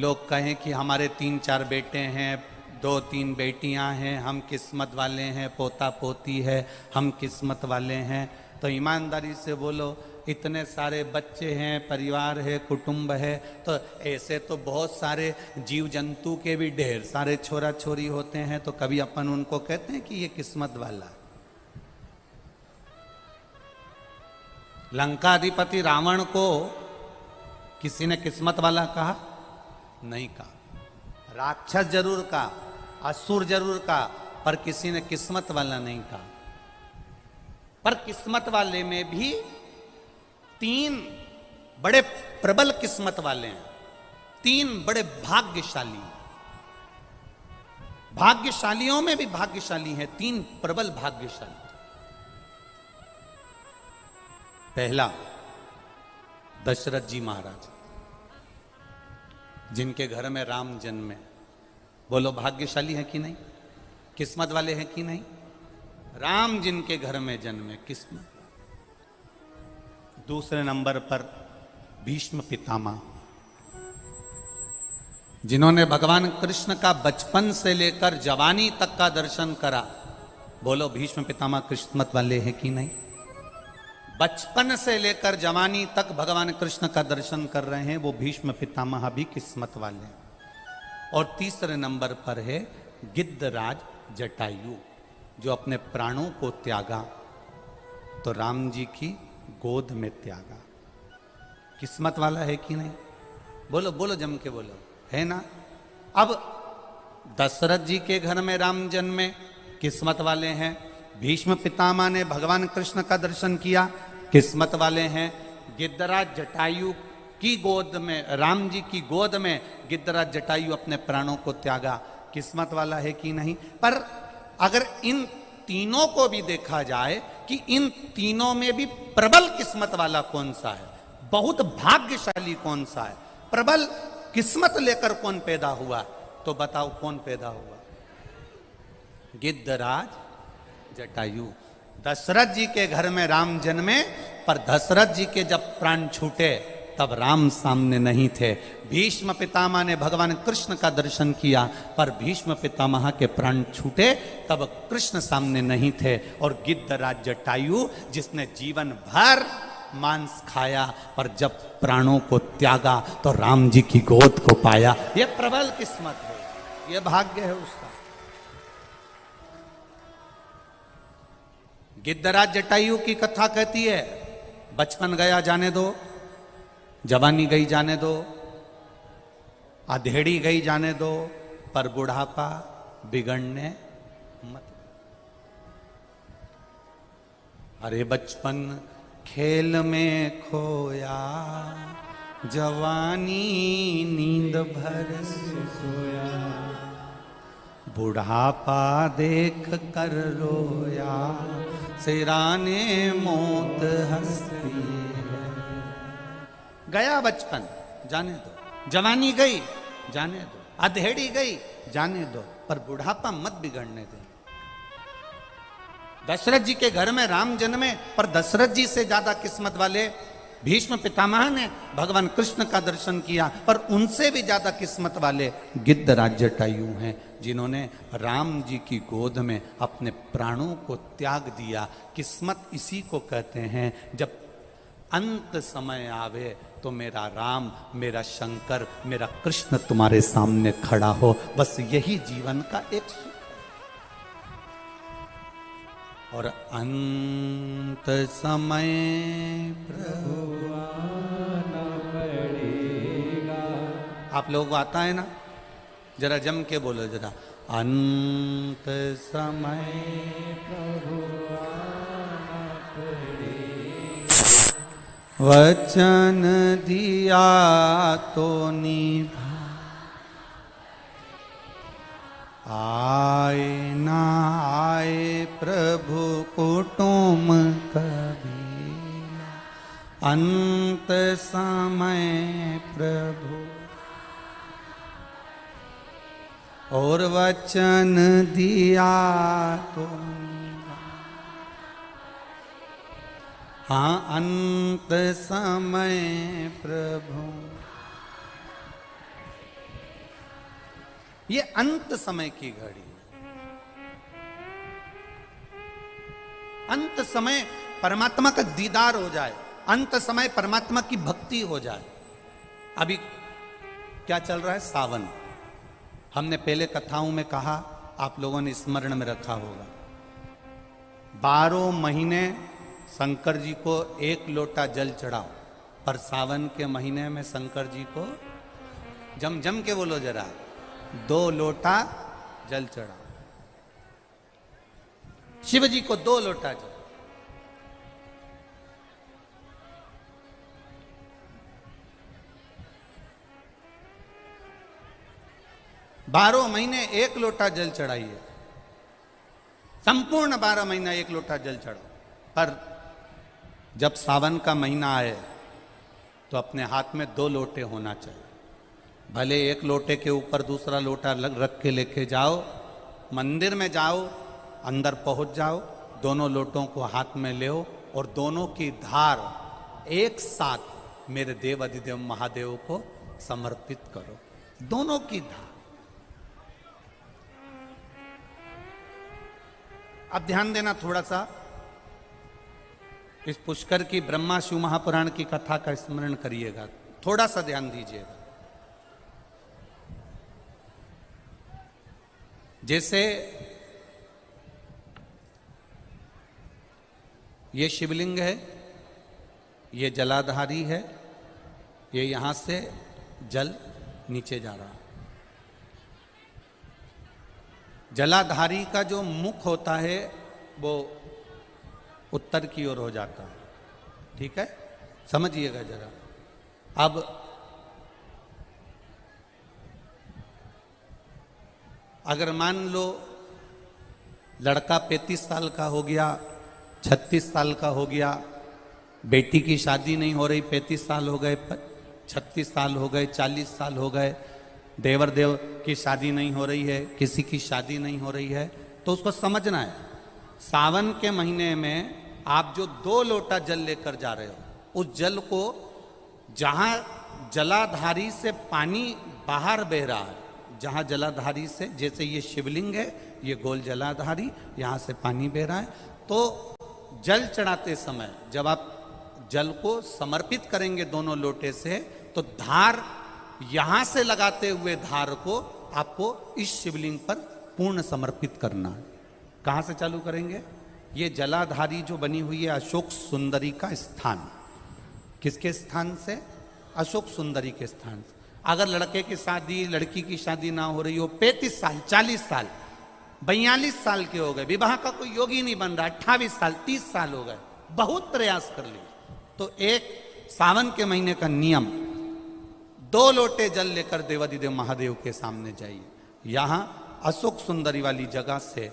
लोग कहें कि हमारे 3-4 बेटे हैं, 2-3 बेटियां हैं, हम किस्मत वाले हैं, पोता पोती है, हम किस्मत वाले हैं, तो ईमानदारी से बोलो, इतने सारे बच्चे हैं, परिवार है, कुटुंब है, तो ऐसे तो बहुत सारे जीव जंतु के भी ढेर सारे छोरा छोरी होते हैं, तो कभी अपन उनको कहते हैं कि ये किस्मत वाला। लंकाधिपति रावण को किसी ने किस्मत वाला कहा? नहीं कहा। राक्षस जरूर कहा, असुर जरूर कहा, पर किसी ने किस्मत वाला नहीं कहा। पर किस्मत वाले में भी 3 बड़े प्रबल किस्मत वाले हैं, 3 बड़े भाग्यशाली हैं। भाग्यशालियों में भी भाग्यशाली हैं 3 प्रबल भाग्यशाली। पहला दशरथ जी महाराज, जिनके घर में राम जन्मे। बोलो भाग्यशाली है कि नहीं? किस्मत वाले हैं कि नहीं? राम जिनके घर में जन्मे, किस्मत। दूसरे नंबर पर भीष्म पितामह, जिन्होंने भगवान कृष्ण का बचपन से लेकर जवानी तक का दर्शन करा। बोलो भीष्म पितामह किस्मत वाले हैं कि नहीं? बचपन से लेकर जवानी तक भगवान कृष्ण का दर्शन कर रहे हैं, वो भीष्म पितामह भी किस्मत वाले हैं। और तीसरे नंबर पर है गिद्धराज जटायु, जो अपने प्राणों को त्यागा तो राम जी की गोद में त्यागा। किस्मत वाला है कि नहीं? बोलो बोलो, जम के बोलो, है ना? अब दशरथ जी के घर में राम जन्मे, किस्मत वाले हैं। भीष्म पितामह ने भगवान कृष्ण का दर्शन किया, किस्मत वाले हैं। गिद्धराज जटायु की गोद में, राम जी की गोद में गिद्धराज जटायु अपने प्राणों को त्यागा, किस्मत वाला है कि नहीं? पर अगर इन तीनों को भी देखा जाए कि इन तीनों में भी प्रबल किस्मत वाला कौन सा है, बहुत भाग्यशाली कौन सा है, प्रबल किस्मत लेकर कौन पैदा हुआ, तो बताओ कौन पैदा हुआ? गिद्धराज जटायु। दशरथ जी के घर में राम जन्मे, पर दशरथ जी के जब प्राण छूटे तब राम सामने नहीं थे। भीष्म पितामह ने भगवान कृष्ण का दर्शन किया, पर भीष्म पितामह के प्राण छूटे तब कृष्ण सामने नहीं थे। और गिद्धराज जटायु, जिसने जीवन भर मांस खाया, पर जब प्राणों को त्यागा तो राम जी की गोद को पाया। यह प्रबल किस्मत है, यह भाग्य है उसका। गिद्धराज जटायु की कथा कहती है, बचपन गया जाने दो, जवानी गई जाने दो, अधेड़ी गई जाने दो, पर बुढ़ापा बिगड़ने मत। अरे बचपन खेल में खोया, जवानी नींद भर सोया, बुढ़ापा देख कर रोया, सिराने मौत हंसती है। गया बचपन, जाने दो, जवानी गई, जाने दो, अधेड़ी गई, जाने दो, पर बुढ़ापा मत बिगड़ने दे। दशरथ जी के घर में राम जन्मे, पर दशरथ जी से ज्यादा किस्मत वाले भीष्म पितामह ने भगवान कृष्ण का दर्शन किया, पर उनसे भी ज्यादा किस्मत वाले गिद्धराज जटायु हैं, जिन्होंने राम जी की गोद में अपने प्राणों को त्याग दिया। किस्मत इसी को कहते हैं, जब अंत समय आवे तो मेरा राम, मेरा शंकर, मेरा कृष्ण तुम्हारे सामने खड़ा हो। बस यही जीवन का एक सुख। और अंत समय प्रभु आना पड़ेगा। आप लोगों को आता है ना? जरा जम के बोलो जरा, अंत समय प्रभु आना पड़ेगा, वचन दिया तो निभा, आए ना आए प्रभु कुटुम कभी, अंत समय प्रभु, और वचन दिया तो निभा। हाँ, अंत समय प्रभु, ये अंत समय की घड़ी है। अंत समय परमात्मा का दीदार हो जाए, अंत समय परमात्मा की भक्ति हो जाए। अभी क्या चल रहा है? सावन। हमने पहले कथाओं में कहा, आप लोगों ने स्मरण में रखा होगा, 12 महीने शंकर जी को 1 लोटा जल चढ़ाओ, पर सावन के महीने में शंकर जी को जम जम के बोलो जरा, 2 लोटा जल चढ़ाओ। शिव जी को 2 लोटा जल। बारह महीने 1 लोटा जल चढ़ाइए, संपूर्ण 12 महीना 1 लोटा जल चढ़ाओ। पर जब सावन का महीना आए तो अपने हाथ में 2 लोटे होना चाहिए। भले 1 लोटे के ऊपर दूसरा लोटा रख के लेके जाओ, मंदिर में जाओ, अंदर पहुंच जाओ, दोनों लोटों को हाथ में ले और दोनों की धार एक साथ मेरे देव अधिदेव महादेव को समर्पित करो। दोनों की धार। अब ध्यान देना थोड़ा सा, इस पुष्कर की ब्रह्मा शिव महापुराण की कथा का स्मरण करिएगा, थोड़ा सा ध्यान दीजिएगा। जैसे ये शिवलिंग है, ये जलाधारी है, ये यहां से जल नीचे जा रहा है। जलाधारी का जो मुख होता है वो उत्तर की ओर हो जाता है, ठीक है, समझिएगा जरा। अब अगर मान लो लड़का 35 साल का हो गया, 36 साल का हो गया, बेटी की शादी नहीं हो रही, 35 साल हो गए, 36 साल हो गए, 40 साल हो गए, देवर देव की शादी नहीं हो रही है, किसी की शादी नहीं हो रही है, तो उसको समझना है सावन के महीने में आप जो 2 लोटा जल लेकर जा रहे हो, उस जल को जहां जलाधारी से पानी बाहर बह रहा है, जहां जलाधारी से, जैसे ये शिवलिंग है, ये गोल जलाधारी, यहां से पानी बह रहा है, तो जल चढ़ाते समय जब आप जल को समर्पित करेंगे दोनों लोटे से, तो धार यहां से लगाते हुए धार को आपको इस शिवलिंग पर पूर्ण समर्पित करना है। कहां से चालू करेंगे? ये जलाधारी जो बनी हुई है अशोक सुंदरी का स्थान। किसके स्थान से? अशोक सुंदरी के स्थान से। अगर लड़के की शादी, लड़की की शादी ना हो रही हो, 35 साल, 40 साल, 42 साल के हो गए, विवाह का कोई योग ही नहीं बन रहा, 28 साल, 30 साल हो गए, बहुत प्रयास कर लिए, तो एक सावन के महीने का नियम, 2 लोटे जल लेकर देवाधिदेव महादेव के सामने जाइए। यहां अशोक सुंदरी वाली जगह से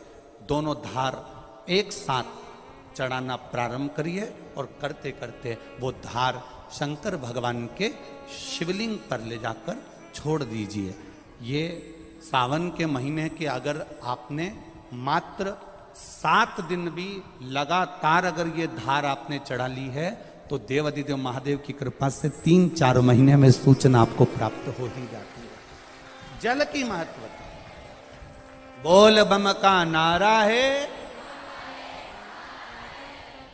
दोनों धार एक साथ चढ़ाना प्रारंभ करिए और करते करते वो धार शंकर भगवान के शिवलिंग पर ले जाकर छोड़ दीजिए। ये सावन के महीने के अगर आपने मात्र 7 दिन भी लगातार अगर ये धार आपने चढ़ा ली है, तो देवाधिदेव महादेव की कृपा से 3-4 महीने में सूचना आपको प्राप्त हो ही जाती है। जल की महत्वता, बोल बम का नारा है,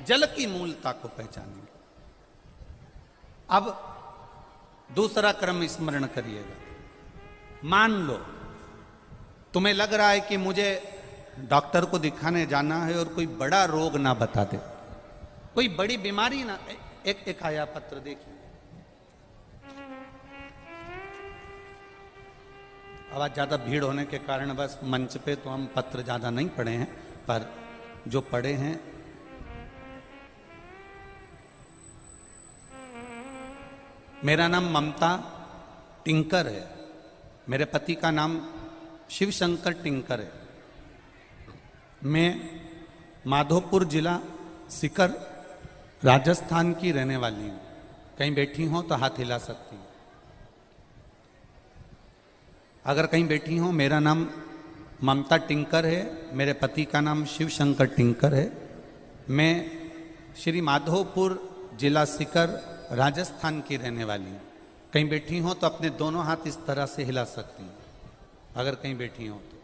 जल की मूलता को पहचानेंगे। अब दूसरा क्रम स्मरण करिएगा। मान लो तुम्हें लग रहा है कि मुझे डॉक्टर को दिखाने जाना है और कोई बड़ा रोग ना बता दे, कोई बड़ी बीमारी ना, एक आया पत्र देखिए। अब आज ज्यादा भीड़ होने के कारण बस मंच पे तो हम पत्र ज्यादा नहीं पढ़े हैं, पर जो पढ़े हैं, मेरा नाम ममता टिंकर है, मेरे पति का नाम शिवशंकर टिंकर है। मैं माधोपुर जिला सीकर राजस्थान की रहने वाली हूँ। कहीं बैठी हो तो हाथ हिला सकती हूँ। अगर कहीं बैठी हो, मेरा नाम ममता टिंकर है, मेरे पति का नाम शिवशंकर टिंकर है। मैं श्री माधोपुर जिला सीकर राजस्थान की रहने वाली हूँ। कहीं बैठी हो तो अपने दोनों हाथ इस तरह से हिला सकती हूँ। अगर कहीं बैठी हो तो,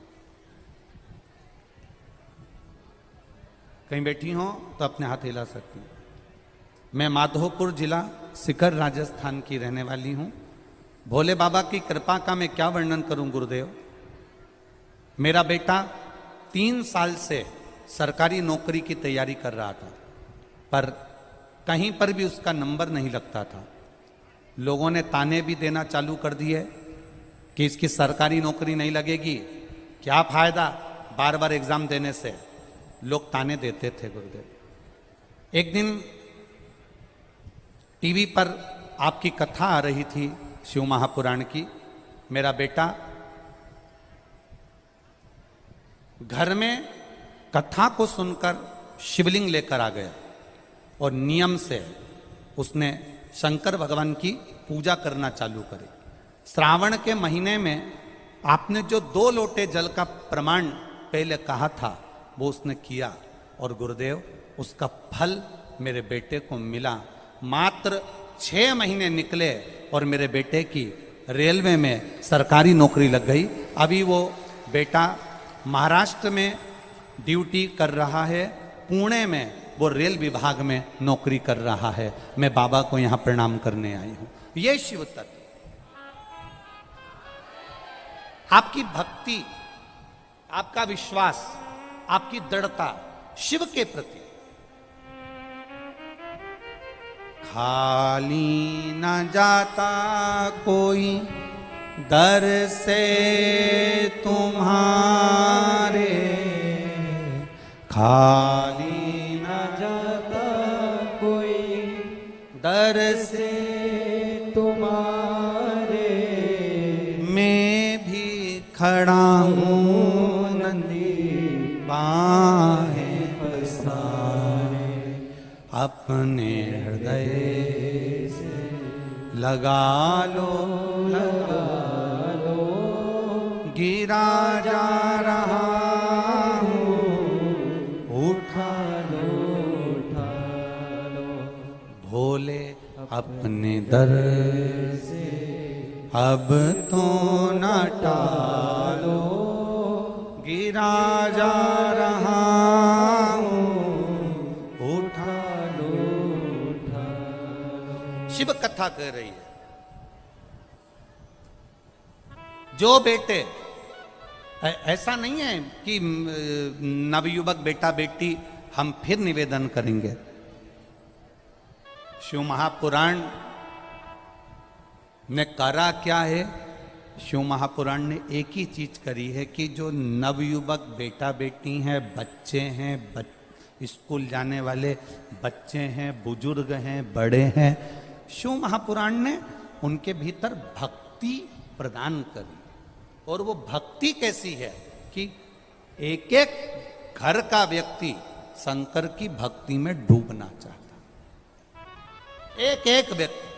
कहीं बैठी हो तो अपने हाथ हिला सकती हैं। मैं माधोपुर जिला सीकर राजस्थान की रहने वाली हूं। भोले बाबा की कृपा का मैं क्या वर्णन करूं गुरुदेव। मेरा बेटा 3 साल से सरकारी नौकरी की तैयारी कर रहा था, पर कहीं पर भी उसका नंबर नहीं लगता था। लोगों ने ताने भी देना चालू कर दिए कि इसकी सरकारी नौकरी नहीं लगेगी, क्या फायदा बार बार एग्जाम देने से। लोग ताने देते थे गुरुदेव। एक दिन टीवी पर आपकी कथा आ रही थी शिव महापुराण की। मेरा बेटा घर में कथा को सुनकर शिवलिंग लेकर आ गया और नियम से उसने शंकर भगवान की पूजा करना चालू करी। श्रावण के महीने में आपने जो 2 लोटे जल का प्रमाण पहले कहा था वो उसने किया, और गुरुदेव उसका फल मेरे बेटे को मिला। मात्र 6 महीने निकले और मेरे बेटे की रेलवे में सरकारी नौकरी लग गई। अभी वो बेटा महाराष्ट्र में ड्यूटी कर रहा है, पुणे में वो रेल विभाग में नौकरी कर रहा है। मैं बाबा को यहां प्रणाम करने आई हूं। ये शिव तत्व, आपकी भक्ति, आपका विश्वास, आपकी दृढ़ता शिव के प्रति। खाली न जाता कोई दर से तुम्हारे, खाली न जाता कोई दर से तुम्हारे। मैं भी खड़ा हूँ नंदी बाहें पसारे, अपने हृदय से लगा लो, लगा लो, गिरा जा रहा हूँ, उठा लो, उठा लो। भोले अपने दर से अब तो न टालो, गिरा जा रहा हूँ, उठा लो, उठा लो। शिव कथा कह रही है। जो बेटे, ऐसा नहीं है कि नवयुवक बेटा बेटी हम फिर निवेदन करेंगे। शिव महापुराण ने करा क्या है? शिव महापुराण ने एक ही चीज करी है कि जो नवयुवक बेटा बेटी हैं, बच्चे हैं, स्कूल जाने वाले बच्चे हैं, बुजुर्ग हैं, बड़े हैं, शिव महापुराण ने उनके भीतर भक्ति प्रदान करी। और वो भक्ति कैसी है कि एक एक घर का व्यक्ति शंकर की भक्ति में डूबना चाहता, एक एक व्यक्ति।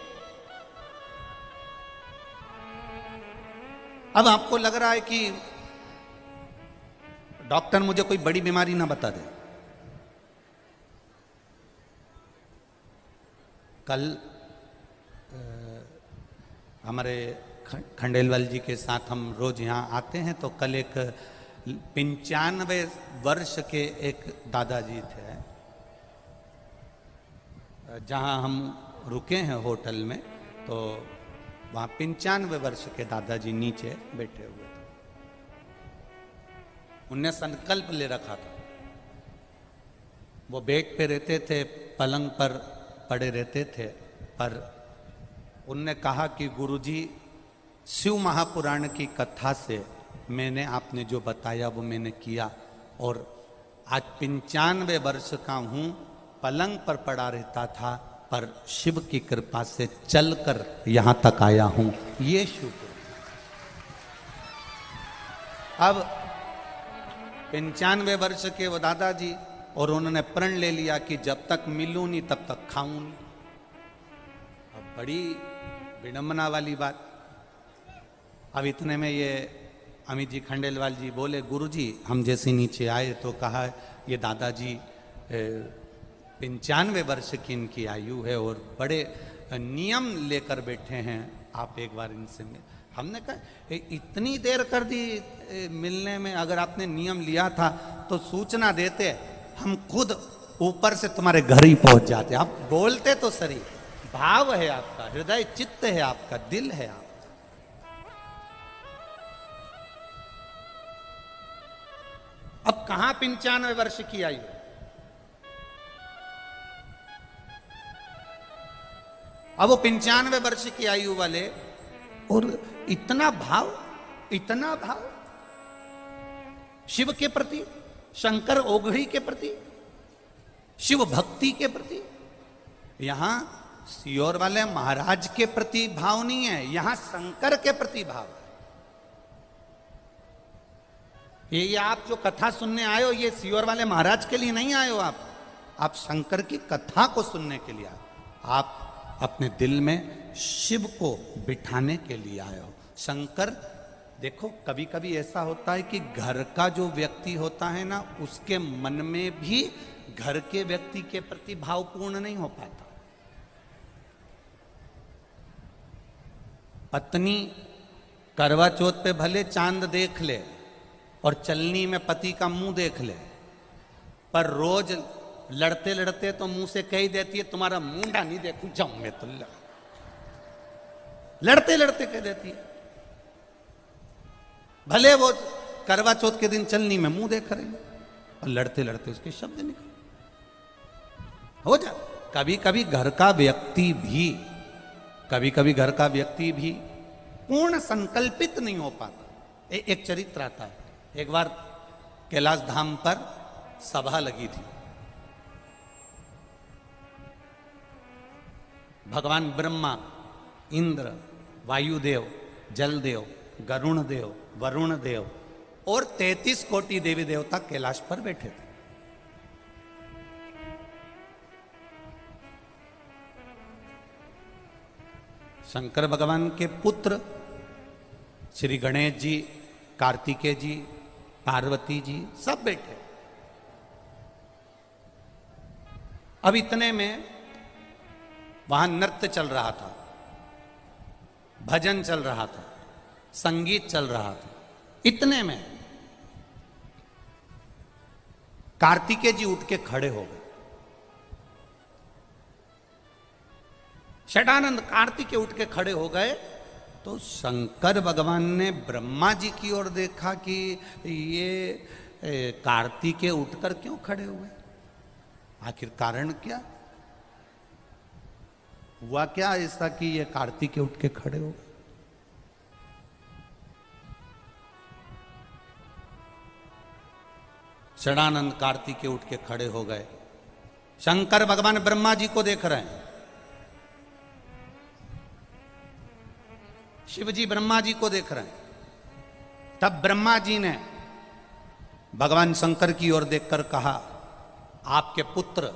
अब आपको लग रहा है कि डॉक्टर मुझे कोई बड़ी बीमारी ना बता दे। कल हमारे खंडेलवाल जी के साथ हम रोज यहाँ आते हैं, तो कल एक 95 वर्ष के एक दादाजी थे, जहाँ हम रुके हैं होटल में, तो वहाँ 95 वर्ष के दादाजी नीचे बैठे हुए थे। उनने संकल्प ले रखा था। वो बेड पे रहते थे, पलंग पर पड़े रहते थे, पर उनने कहा कि गुरुजी, शिव महापुराण की कथा से मैंने आपने जो बताया वो मैंने किया, और आज 95 वर्ष का हूँ, पलंग पर पड़ा रहता था, पर शिव की कृपा से चलकर यहाँ तक आया हूँ। ये शुक्र। अब 95 वर्ष के वो दादाजी, और उन्होंने प्रण ले लिया कि जब तक मिलूं नहीं तब तक खाऊं नहीं। अब बड़ी विडंबना वाली बात। अब इतने में ये अमित जी खंडेलवाल जी बोले, गुरुजी हम जैसे नीचे आए तो कहा ये दादाजी 95 वर्ष की इनकी आयु है और बड़े नियम लेकर बैठे हैं, आप एक बार इनसे मिल। हमने कहा इतनी देर कर दी मिलने में, अगर आपने नियम लिया था तो सूचना देते, हम खुद ऊपर से तुम्हारे घर ही पहुंच जाते। आप बोलते तो सही, भाव है आपका, हृदय चित्त है आपका, दिल है आपका। अब कहां 95 वर्ष की आयु, अब वो 95 वर्ष की आयु वाले, और इतना भाव, इतना भाव शिव के प्रति, शंकर ओघड़ी के प्रति, शिव भक्ति के प्रति। यहां सियोर वाले महाराज के प्रति भाव नहीं है, यहां शंकर के प्रति भाव है। ये आप जो कथा सुनने आए हो, ये सियोर वाले महाराज के लिए नहीं आए हो, आप शंकर की कथा को सुनने के लिए आए, आप अपने दिल में शिव को बिठाने के लिए आए हो। शंकर, देखो कभी कभी ऐसा होता है कि घर का जो व्यक्ति होता है ना, उसके मन में भी घर के व्यक्ति के प्रति भावपूर्ण नहीं हो पाता। पत्नी करवा चौथ पे भले चांद देख ले और चलनी में पति का मुंह देख ले, पर रोज लड़ते लड़ते तो मुंह से कह ही देती है तुम्हारा मुंडा नहीं देखूं जाऊं मैं तो, लड़ते लड़ते कह देती है। भले वो करवा चौथ के दिन चलनी में मुंह देख रही और लड़ते लड़ते उसके शब्द निकल हो जा। कभी कभी घर का व्यक्ति भी, कभी कभी घर का व्यक्ति भी पूर्ण संकल्पित नहीं हो पाता। एक चरित्र आता है, एक बार कैलाश धाम पर सभा लगी थी। भगवान ब्रह्मा, इंद्र, वायुदेव, जलदेव, गरुण देव, वरुण देव और 33 कोटि देवी देवता कैलाश पर बैठे थे। शंकर भगवान के पुत्र श्री गणेश जी, कार्तिकेय जी, पार्वती जी सब बैठे। अब इतने में वहां नृत्य चल रहा था, भजन चल रहा था, संगीत चल रहा था। इतने में कार्तिकेय जी उठ के खड़े हो गए। षडानंद कार्तिकेय उठ के खड़े हो गए तो शंकर भगवान ने ब्रह्मा जी की ओर देखा कि ये कार्तिकेय उठकर क्यों खड़े हुए, आखिर कारण क्या हुआ, क्या ऐसा कि ये कार्तिकेय उठ के खड़े हो गए। षडानंद कार्तिकेय उठ के खड़े हो गए। शंकर भगवान ब्रह्मा जी को देख रहे हैं, शिव जी ब्रह्मा जी को देख रहे हैं। तब ब्रह्मा जी ने भगवान शंकर की ओर देखकर कहा, आपके पुत्र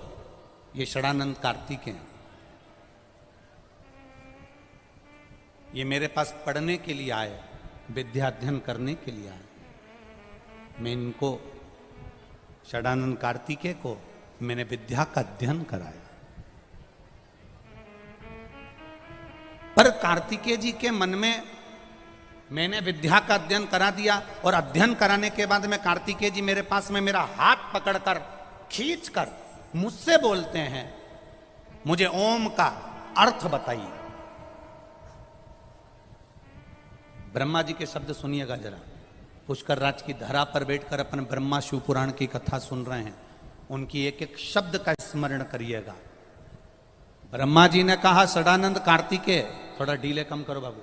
ये षडानंद कार्तिकेय हैं, ये मेरे पास पढ़ने के लिए आए, विद्या अध्ययन करने के लिए आए। मैं इनको, षडानंद कार्तिकेय को मैंने विद्या का अध्ययन कराया। पर कार्तिकेय जी के मन में मैंने विद्या का अध्ययन करा दिया, और अध्ययन कराने के बाद में कार्तिकेय जी मेरे पास में मेरा हाथ पकड़कर खींचकर मुझसे बोलते हैं, मुझे ओम का अर्थ बताइए। ब्रह्मा जी के शब्द सुनिएगा जरा। पुष्कर राज की धरा पर बैठकर अपन ब्रह्मा शिव पुराण की कथा सुन रहे हैं, उनकी एक एक शब्द का स्मरण करिएगा। ब्रह्मा जी ने कहा, षडानंद कार्तिकेय, थोड़ा डीले कम करो बाबू।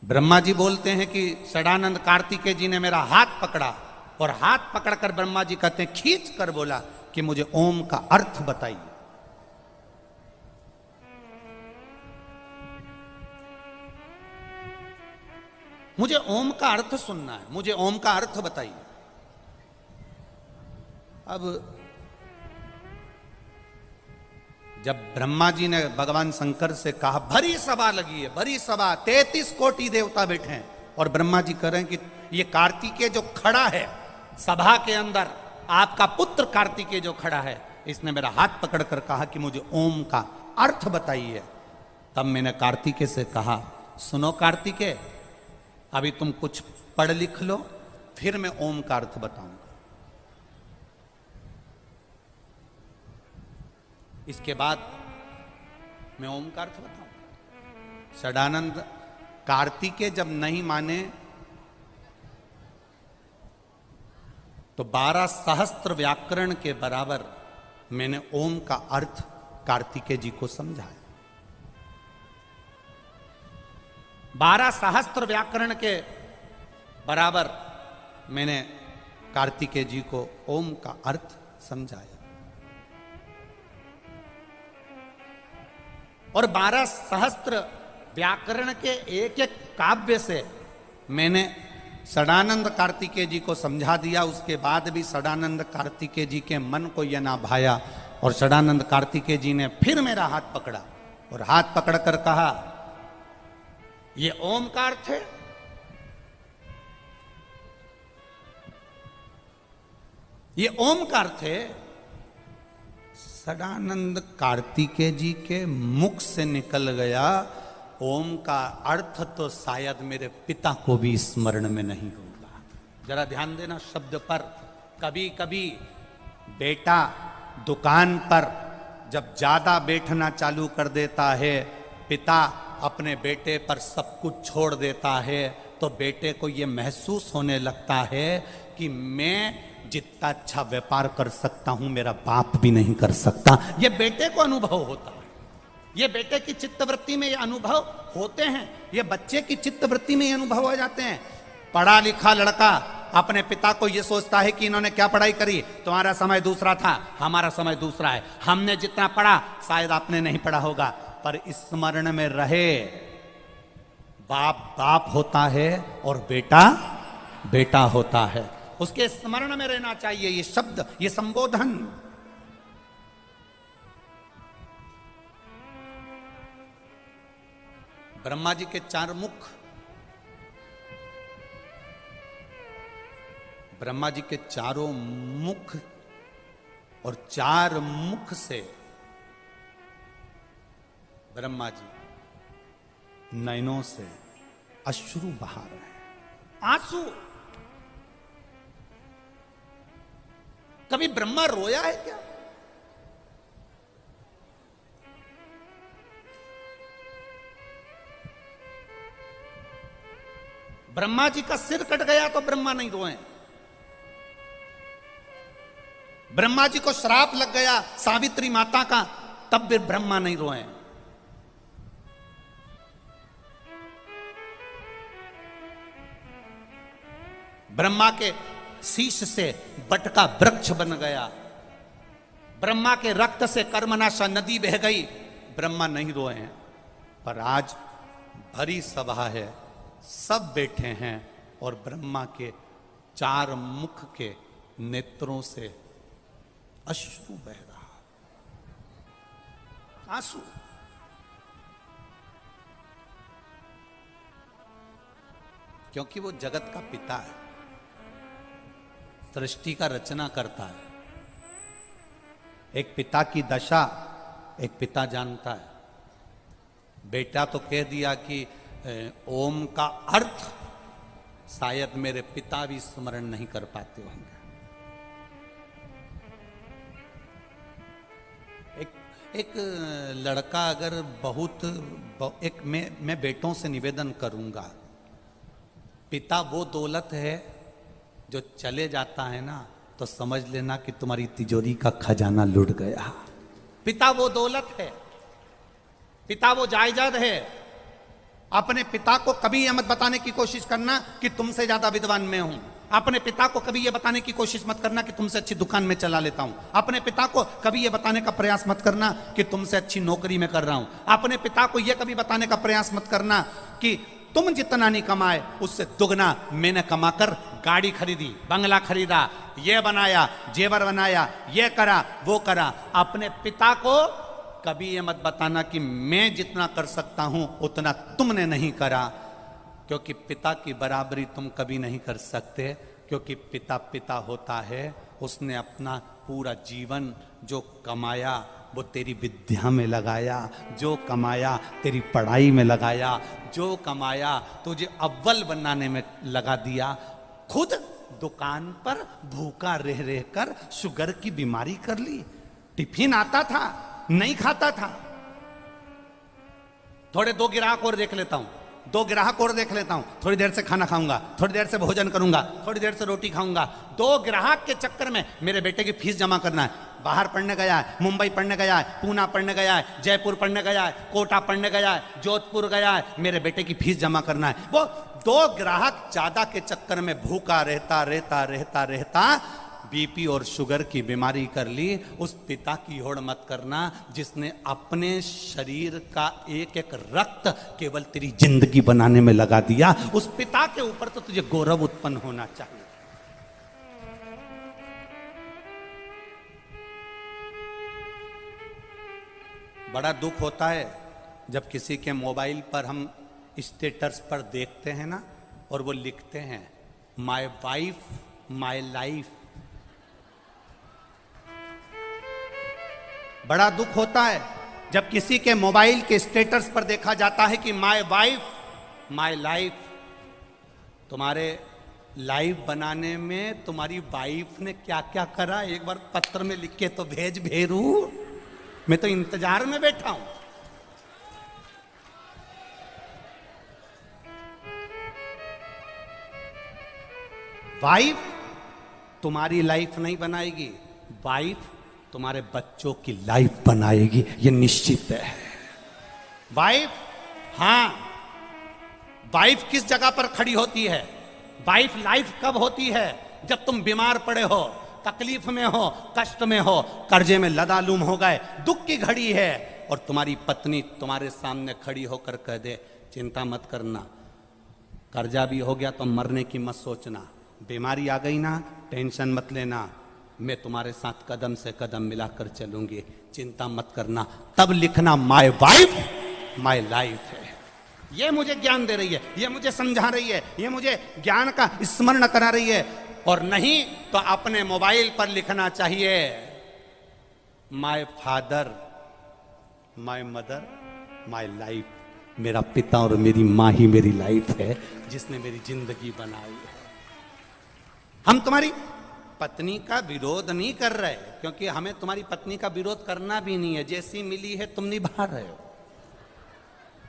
ब्रह्मा जी बोलते हैं कि षडानंद कार्तिकेय जी ने मेरा हाथ पकड़ा, और हाथ पकड़कर ब्रह्मा जी कहते हैं, खींच कर बोला कि मुझे ओम का अर्थ बताइए। मुझे ओम का अर्थ सुनना है, मुझे ओम का अर्थ बताइए। अब जब ब्रह्मा जी ने भगवान शंकर से कहा, भरी सभा लगी है, भरी सभा, 33 कोटि देवता बैठे हैं, और ब्रह्मा जी कह रहे हैं कि ये कार्तिकेय जो खड़ा है सभा के अंदर, आपका पुत्र कार्तिकेय जो खड़ा है, इसने मेरा हाथ पकड़कर कहा कि मुझे ओम का अर्थ बताइए। तब मैंने कार्तिकेय से कहा, सुनो कार्तिकेय, अभी तुम कुछ पढ़ लिख लो, फिर मैं ओम का अर्थ बताऊंगा। इसके बाद मैं ओम का अर्थ बताऊंगा। सदानंद कार्तिकेय जब नहीं माने तो 12 सहस्त्र व्याकरण के बराबर मैंने ओम का अर्थ कार्तिकेय जी को समझाया। 12 सहस्त्र व्याकरण के बराबर मैंने कार्तिकेय जी को ओम का अर्थ समझाया। और 12 सहस्त्र व्याकरण के एक एक काव्य से मैंने सदानंद कार्तिकेय जी को समझा दिया। उसके बाद भी सदानंद कार्तिकेय जी के मन को यह ना भाया और सदानंद कार्तिकेय जी ने फिर मेरा हाथ पकड़ा और हाथ पकड़कर कहा, ये ओम का अर्थ है। ये ओम का अर्थ है। सदानंद कार्तिकेय जी के मुख से निकल गया, ओम का अर्थ तो शायद मेरे पिता को भी स्मरण में नहीं होगा। जरा ध्यान देना शब्द पर। कभी कभी बेटा दुकान पर जब ज्यादा बैठना चालू कर देता है, पिता अपने बेटे पर सब कुछ छोड़ देता है, तो बेटे को यह महसूस होने लगता है कि मैं जितना अच्छा व्यापार कर सकता हूं मेरा बाप भी नहीं कर सकता। यह बेटे को अनुभव होता है। ये बेटे की चित्तवृत्ति में ये अनुभव होते हैं। ये बच्चे की चित्तवृत्ति में ये अनुभव हो जाते हैं। पढ़ा लिखा लड़का अपने पिता को ये सोचता है कि इन्होंने क्या पढ़ाई करी, तुम्हारा समय दूसरा था, हमारा समय दूसरा है, हमने जितना पढ़ा शायद आपने नहीं पढ़ा होगा, पर स्मरण में रहे बाप बाप होता है और बेटा बेटा होता है। उसके स्मरण में रहना चाहिए ये शब्द, ये संबोधन। ब्रह्मा जी के 4 मुख, ब्रह्मा जी के चारों मुख और 4 मुख से ब्रह्मा जी नयनों से अश्रु बहा रहे हैं, आंसू। कभी ब्रह्मा रोया है क्या? ब्रह्मा जी का सिर कट गया तो ब्रह्मा नहीं रोए। ब्रह्मा जी को श्राप लग गया सावित्री माता का, तब भी ब्रह्मा नहीं रोए। ब्रह्मा के शीश से बटका वृक्ष बन गया, ब्रह्मा के रक्त से कर्मनाशा नदी बह गई, ब्रह्मा नहीं रोए हैं। पर आज भरी सभा है, सब बैठे हैं और ब्रह्मा के 4 मुख के नेत्रों से अश्रु बह रहा, आंसू। क्योंकि वो जगत का पिता है, सृष्टि का रचना करता है। एक पिता की दशा एक पिता जानता है। बेटा तो कह दिया कि ओम का अर्थ शायद मेरे पिता भी स्मरण नहीं कर पाते होंगे। एक लड़का अगर मैं बेटों से निवेदन करूंगा, पिता वो दौलत है जो चले जाता है ना तो समझ लेना कि तुम्हारी तिजोरी का खजाना लुट गया। पिता वो दौलत है, पिता वो जायदाद है। अपने पिता को कभी यह मत बताने की कोशिश करना कि तुमसे ज्यादा विद्वान मैं हूं। अपने पिता को कभी यह बताने की कोशिश मत करना कि तुमसे अच्छी दुकान में चला लेता हूं। अपने पिता को कभी यह बताने का प्रयास मत करना कि तुमसे अच्छी नौकरी में कर रहा हूं। अपने पिता को यह कभी बताने का प्रयास मत करना कि तुम जितना नहीं कमाए उससे दुगना मैंने कमाकर गाड़ी खरीदी, बंगला खरीदा, ये बनाया, जेवर बनाया, ये करा, वो करा। अपने पिता को कभी ये मत बताना कि मैं जितना कर सकता हूं उतना तुमने नहीं करा, क्योंकि पिता की बराबरी तुम कभी नहीं कर सकते। क्योंकि पिता पिता होता है, उसने अपना पूरा जीवन जो कमाया वो तेरी विद्या में लगाया, जो कमाया तेरी पढ़ाई में लगाया, जो कमाया तुझे अव्वल बनाने में लगा दिया। खुद दुकान पर भूखा रह रह कर शुगर की बीमारी कर ली। टिफिन आता था, नहीं खाता था। थोड़े 2 ग्राहक और देख लेता हूं, 2 ग्राहक और देख लेता हूं, थोड़ी देर से खाना खाऊंगा, थोड़ी देर से भोजन करूंगा, थोड़ी देर से रोटी खाऊंगा। 2 ग्राहक के चक्कर में मेरे बेटे की फीस जमा करना है। बाहर पढ़ने गया है, मुंबई पढ़ने गया है, पूना पढ़ने गया है, जयपुर पढ़ने गया है, कोटा पढ़ने गया है, जोधपुर गया है, मेरे बेटे की फीस जमा करना है। वो 2 ग्राहक ज्यादा के चक्कर में भूखा रहता रहता रहता रहता बीपी और शुगर की बीमारी कर ली। उस पिता की होड़ मत करना जिसने अपने शरीर का एक एक रक्त केवल तेरी जिंदगी बनाने में लगा दिया। उस पिता के ऊपर तो तुझे गौरव उत्पन्न होना चाहिए। बड़ा दुख होता है जब किसी के मोबाइल पर हम स्टेटस पर देखते हैं ना, और वो लिखते हैं माय वाइफ माय लाइफ। बड़ा दुख होता है जब किसी के मोबाइल के स्टेटस पर देखा जाता है कि माय वाइफ माय लाइफ। तुम्हारे लाइफ बनाने में तुम्हारी वाइफ ने क्या क्या करा, एक बार पत्र में लिख के तो भेज भेरू। मैं तो इंतजार में बैठा हूं। वाइफ तुम्हारी लाइफ नहीं बनाएगी, वाइफ तुम्हारे बच्चों की लाइफ बनाएगी, ये निश्चित है। वाइफ, हां, वाइफ किस जगह पर खड़ी होती है? वाइफ लाइफ कब होती है? जब तुम बीमार पड़े हो, तकलीफ में हो, कष्ट में हो, कर्जे में लदालूम हो गए, दुख की घड़ी है, और तुम्हारी पत्नी तुम्हारे सामने खड़ी होकर कह दे चिंता मत करना, कर्जा भी हो गया तो मरने की मत सोचना, बीमारी आ गई ना टेंशन मत लेना, मैं तुम्हारे साथ कदम से कदम मिलाकर चलूंगी, चिंता मत करना। तब लिखना माय वाइफ माय लाइफ है। ये मुझे ज्ञान दे रही है, ये मुझे समझा रही है, ये मुझे ज्ञान का स्मरण करा रही है। और नहीं तो अपने मोबाइल पर लिखना चाहिए my father my mother my life. मेरा पिता और मेरी माँ ही मेरी लाइफ है, जिसने मेरी जिंदगी बनाई है। हम तुम्हारी पत्नी का विरोध नहीं कर रहे, क्योंकि हमें तुम्हारी पत्नी का विरोध करना भी नहीं है, जैसी मिली है तुम निभा रहे हो।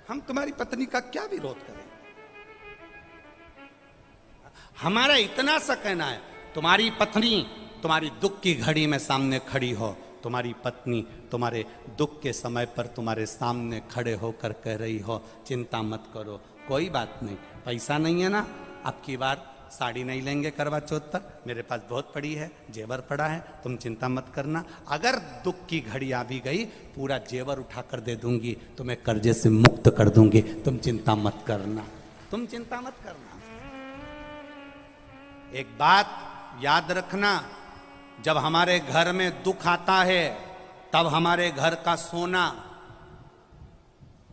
हम तुम्हारी पत्नी का क्या विरोध करें? हमारा इतना सा कहना है, तुम्हारी पत्नी तुम्हारी दुख की घड़ी में सामने खड़ी हो, तुम्हारी पत्नी तुम्हारे दुख के समय पर तुम्हारे सामने खड़े होकर कह रही हो चिंता मत करो, कोई बात नहीं, पैसा नहीं है ना, अब की बार साड़ी नहीं लेंगे करवा चौथ पर, मेरे पास बहुत पड़ी है, जेवर पड़ा है, तुम चिंता मत करना। अगर दुख की घड़ी आ भी गई, पूरा जेवर उठाकर दे दूंगी, तुम्हें कर्जे से मुक्त कर दूंगी, तुम चिंता मत करना, तुम चिंता मत करना। एक बात याद रखना, जब हमारे घर में दुख आता है तब हमारे घर का सोना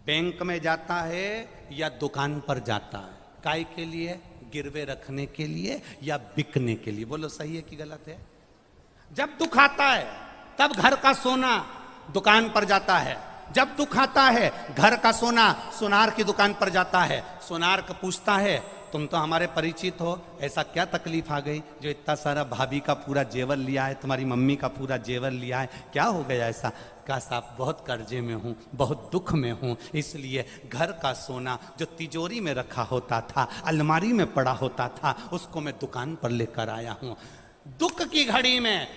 बैंक में जाता है या दुकान पर जाता है? काय के लिए? गिरवे रखने के लिए या बिकने के लिए? बोलो सही है कि गलत है? जब दुख आता है तब घर का सोना दुकान पर जाता है, जब दुख आता है घर का सोना सुनार की दुकान पर जाता है। सुनार का पूछता है तुम तो हमारे परिचित हो, ऐसा क्या तकलीफ आ गई जो इतना सारा भाभी का पूरा जेवर लिया है, तुम्हारी मम्मी का पूरा जेवर लिया है, क्या हो गया ऐसा? कहा साहब बहुत कर्जे में हूँ, बहुत दुख में हूँ, इसलिए घर का सोना जो तिजोरी में रखा होता था, अलमारी में पड़ा होता था, उसको मैं दुकान पर लेकर आया हूँ। दुख की घड़ी में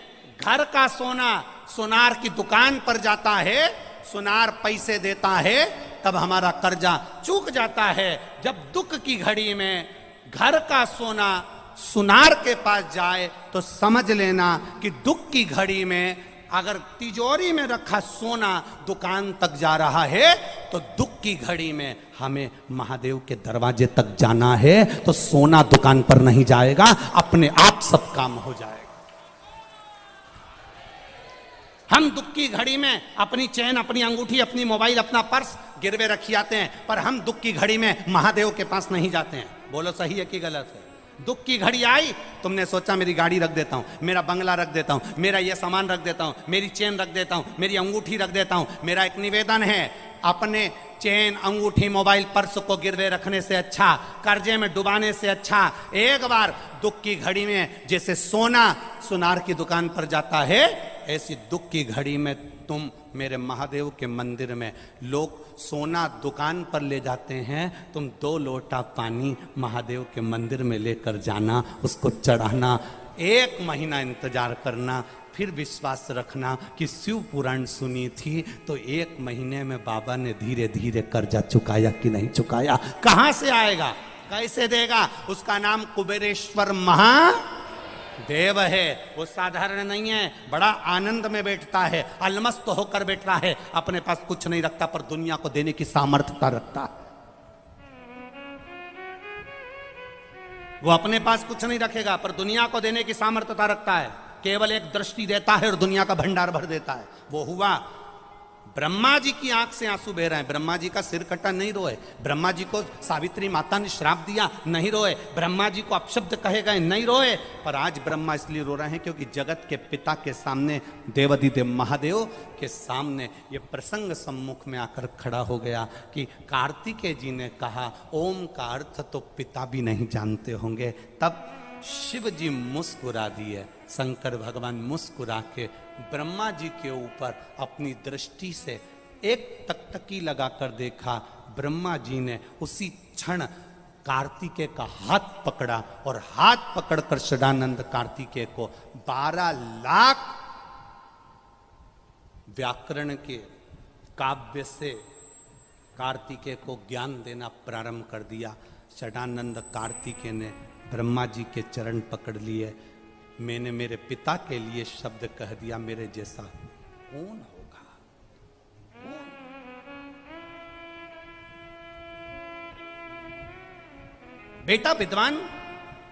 घर का सोना सुनार की दुकान पर जाता है, सुनार पैसे देता है, तब हमारा कर्जा चूक जाता है। जब दुख की घड़ी में घर का सोना सुनार के पास जाए तो समझ लेना कि दुख की घड़ी में अगर तिजोरी में रखा सोना दुकान तक जा रहा है तो दुख की घड़ी में हमें महादेव के दरवाजे तक जाना है, तो सोना दुकान पर नहीं जाएगा, अपने आप सब काम हो जाएगा। हम दुख की घड़ी में अपनी चैन, अपनी अंगूठी, अपनी मोबाइल, अपना पर्स गिरवे रखी आते हैं, पर हम दुख की घड़ी में महादेव के पास नहीं जाते हैं। बोलो सही है कि गलत है? दुख की घड़ी आई, तुमने सोचा मेरी गाड़ी रख देता हूं, मेरा बंगला रख देता हूं, मेरा ये सामान रख देता हूं, मेरी चेन रख देता हूं, मेरी अंगूठी रख देता हूं। मेरा एक निवेदन है, अपने चेन, अंगूठी, मोबाइल, पर्स को गिरवे रखने से अच्छा, कर्जे में डुबाने से अच्छा, एक बार दुख की घड़ी में जैसे सोना सुनार की दुकान पर जाता है, ऐसी दुख की घड़ी में तुम मेरे महादेव के मंदिर में, लोग सोना दुकान पर ले जाते हैं, तुम 2 लोटा पानी महादेव के मंदिर में लेकर जाना, उसको चढ़ाना, 1 महीना इंतजार करना, फिर विश्वास रखना कि शिव पुराण सुनी थी तो 1 महीने में बाबा ने धीरे धीरे कर्जा चुकाया कि नहीं चुकाया। कहां से आएगा, कैसे देगा? उसका नाम कुबेरेश्वर महादेव है। वो साधारण नहीं है, बड़ा आनंद में बैठता है, अलमस्त होकर बैठता है, अपने पास कुछ नहीं रखता पर दुनिया को देने की सामर्थ्यता रखता है। वो अपने पास कुछ नहीं रखेगा पर दुनिया को देने की सामर्थ्यता रखता है। केवल एक दृष्टि देता है और दुनिया का भंडार भर देता है। वो हुआ, ब्रह्मा जी की आंख से आंसू बह रहे हैं, ब्रह्मा जी का सिर कटा, नहीं रोए। ब्रह्मा जी को सावित्री माता ने श्राप दिया, नहीं रोए। ब्रह्मा जी को अपशब्द कहे गए, नहीं रोए। पर आज ब्रह्मा इसलिए रो रहे हैं क्योंकि जगत के पिता के सामने, देवाधिदेव महादेव के सामने ये प्रसंग सम्मुख में आकर खड़ा हो गया कि कार्तिकेय जी ने कहा ओम का अर्थ तो पिता भी नहीं जानते होंगे। तब शिव जी मुस्कुरा दिए, शंकर भगवान मुस्कुरा के ब्रह्मा जी के ऊपर अपनी दृष्टि से एक टकटकी लगाकर देखा। ब्रह्मा जी ने उसी क्षण कार्तिकेय का हाथ पकड़ा और हाथ पकड़कर षडानंद कार्तिकेय को 12 लाख व्याकरण के काव्य से कार्तिकेय को ज्ञान देना प्रारंभ कर दिया। षडानंद कार्तिकेय ने ब्रह्मा जी के चरण पकड़ लिए। मैंने मेरे पिता के लिए शब्द कह दिया, मेरे जैसा कौन होगा? कौन? बेटा विद्वान,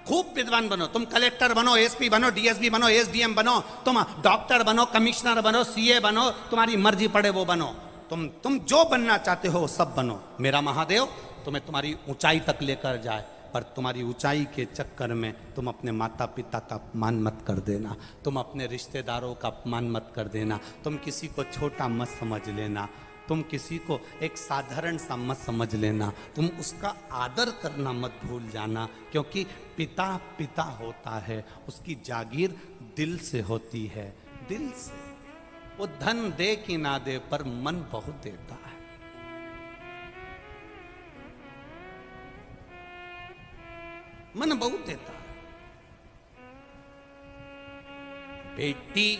खूब विद्वान बनो, तुम कलेक्टर बनो, एसपी बनो, डीएसपी बनो, एसडीएम बनो, तुम डॉक्टर बनो, कमिश्नर बनो, सीए बनो, तुम्हारी मर्जी पड़े वो बनो। तुम जो बनना चाहते हो सब बनो। मेरा महादेव तुम्हें तुम्हारी ऊंचाई तक लेकर जाए, पर तुम्हारी ऊंचाई के चक्कर में तुम अपने माता पिता का अपमान मत कर देना, तुम अपने रिश्तेदारों का अपमान मत कर देना, तुम किसी को छोटा मत समझ लेना, तुम किसी को एक साधारण सा मत समझ लेना, तुम उसका आदर करना मत भूल जाना। क्योंकि पिता पिता होता है, उसकी जागीर दिल से होती है, दिल से। वो धन दे कि ना दे पर मन बहुत देता है। मन बहुत देता है। बेटी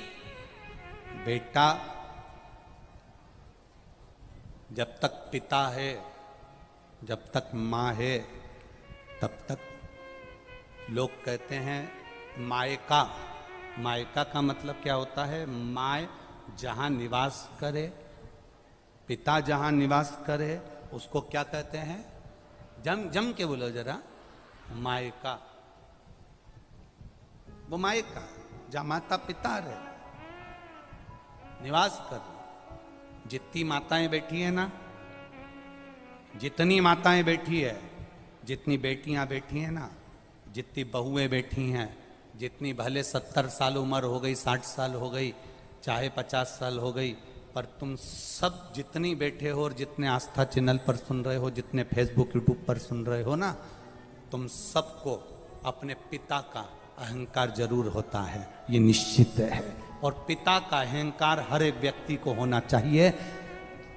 बेटा जब तक पिता है, जब तक माँ है, तब तक लोग कहते हैं मायका। मायका का मतलब क्या होता है? माय जहाँ निवास करे, पिता जहाँ निवास करे, उसको क्या कहते हैं? जम जम के बोलो जरा। मायका, वो मायका जहाँ माता पिता रहे, निवास कर। जितनी माताएं बैठी है ना, जितनी माताएं बैठी है, जितनी बेटियां बैठी हैं ना, जितनी बहुएं बैठी हैं, जितनी भले 70 साल उम्र हो गई, 60 साल हो गई, चाहे 50 साल हो गई, पर तुम सब जितनी बैठे हो और जितने आस्था चैनल पर सुन रहे हो, जितने फेसबुक यूट्यूब पर सुन रहे हो ना, तुम सबको अपने पिता का अहंकार जरूर होता है, ये निश्चित है। और पिता का अहंकार हर एक व्यक्ति को होना चाहिए।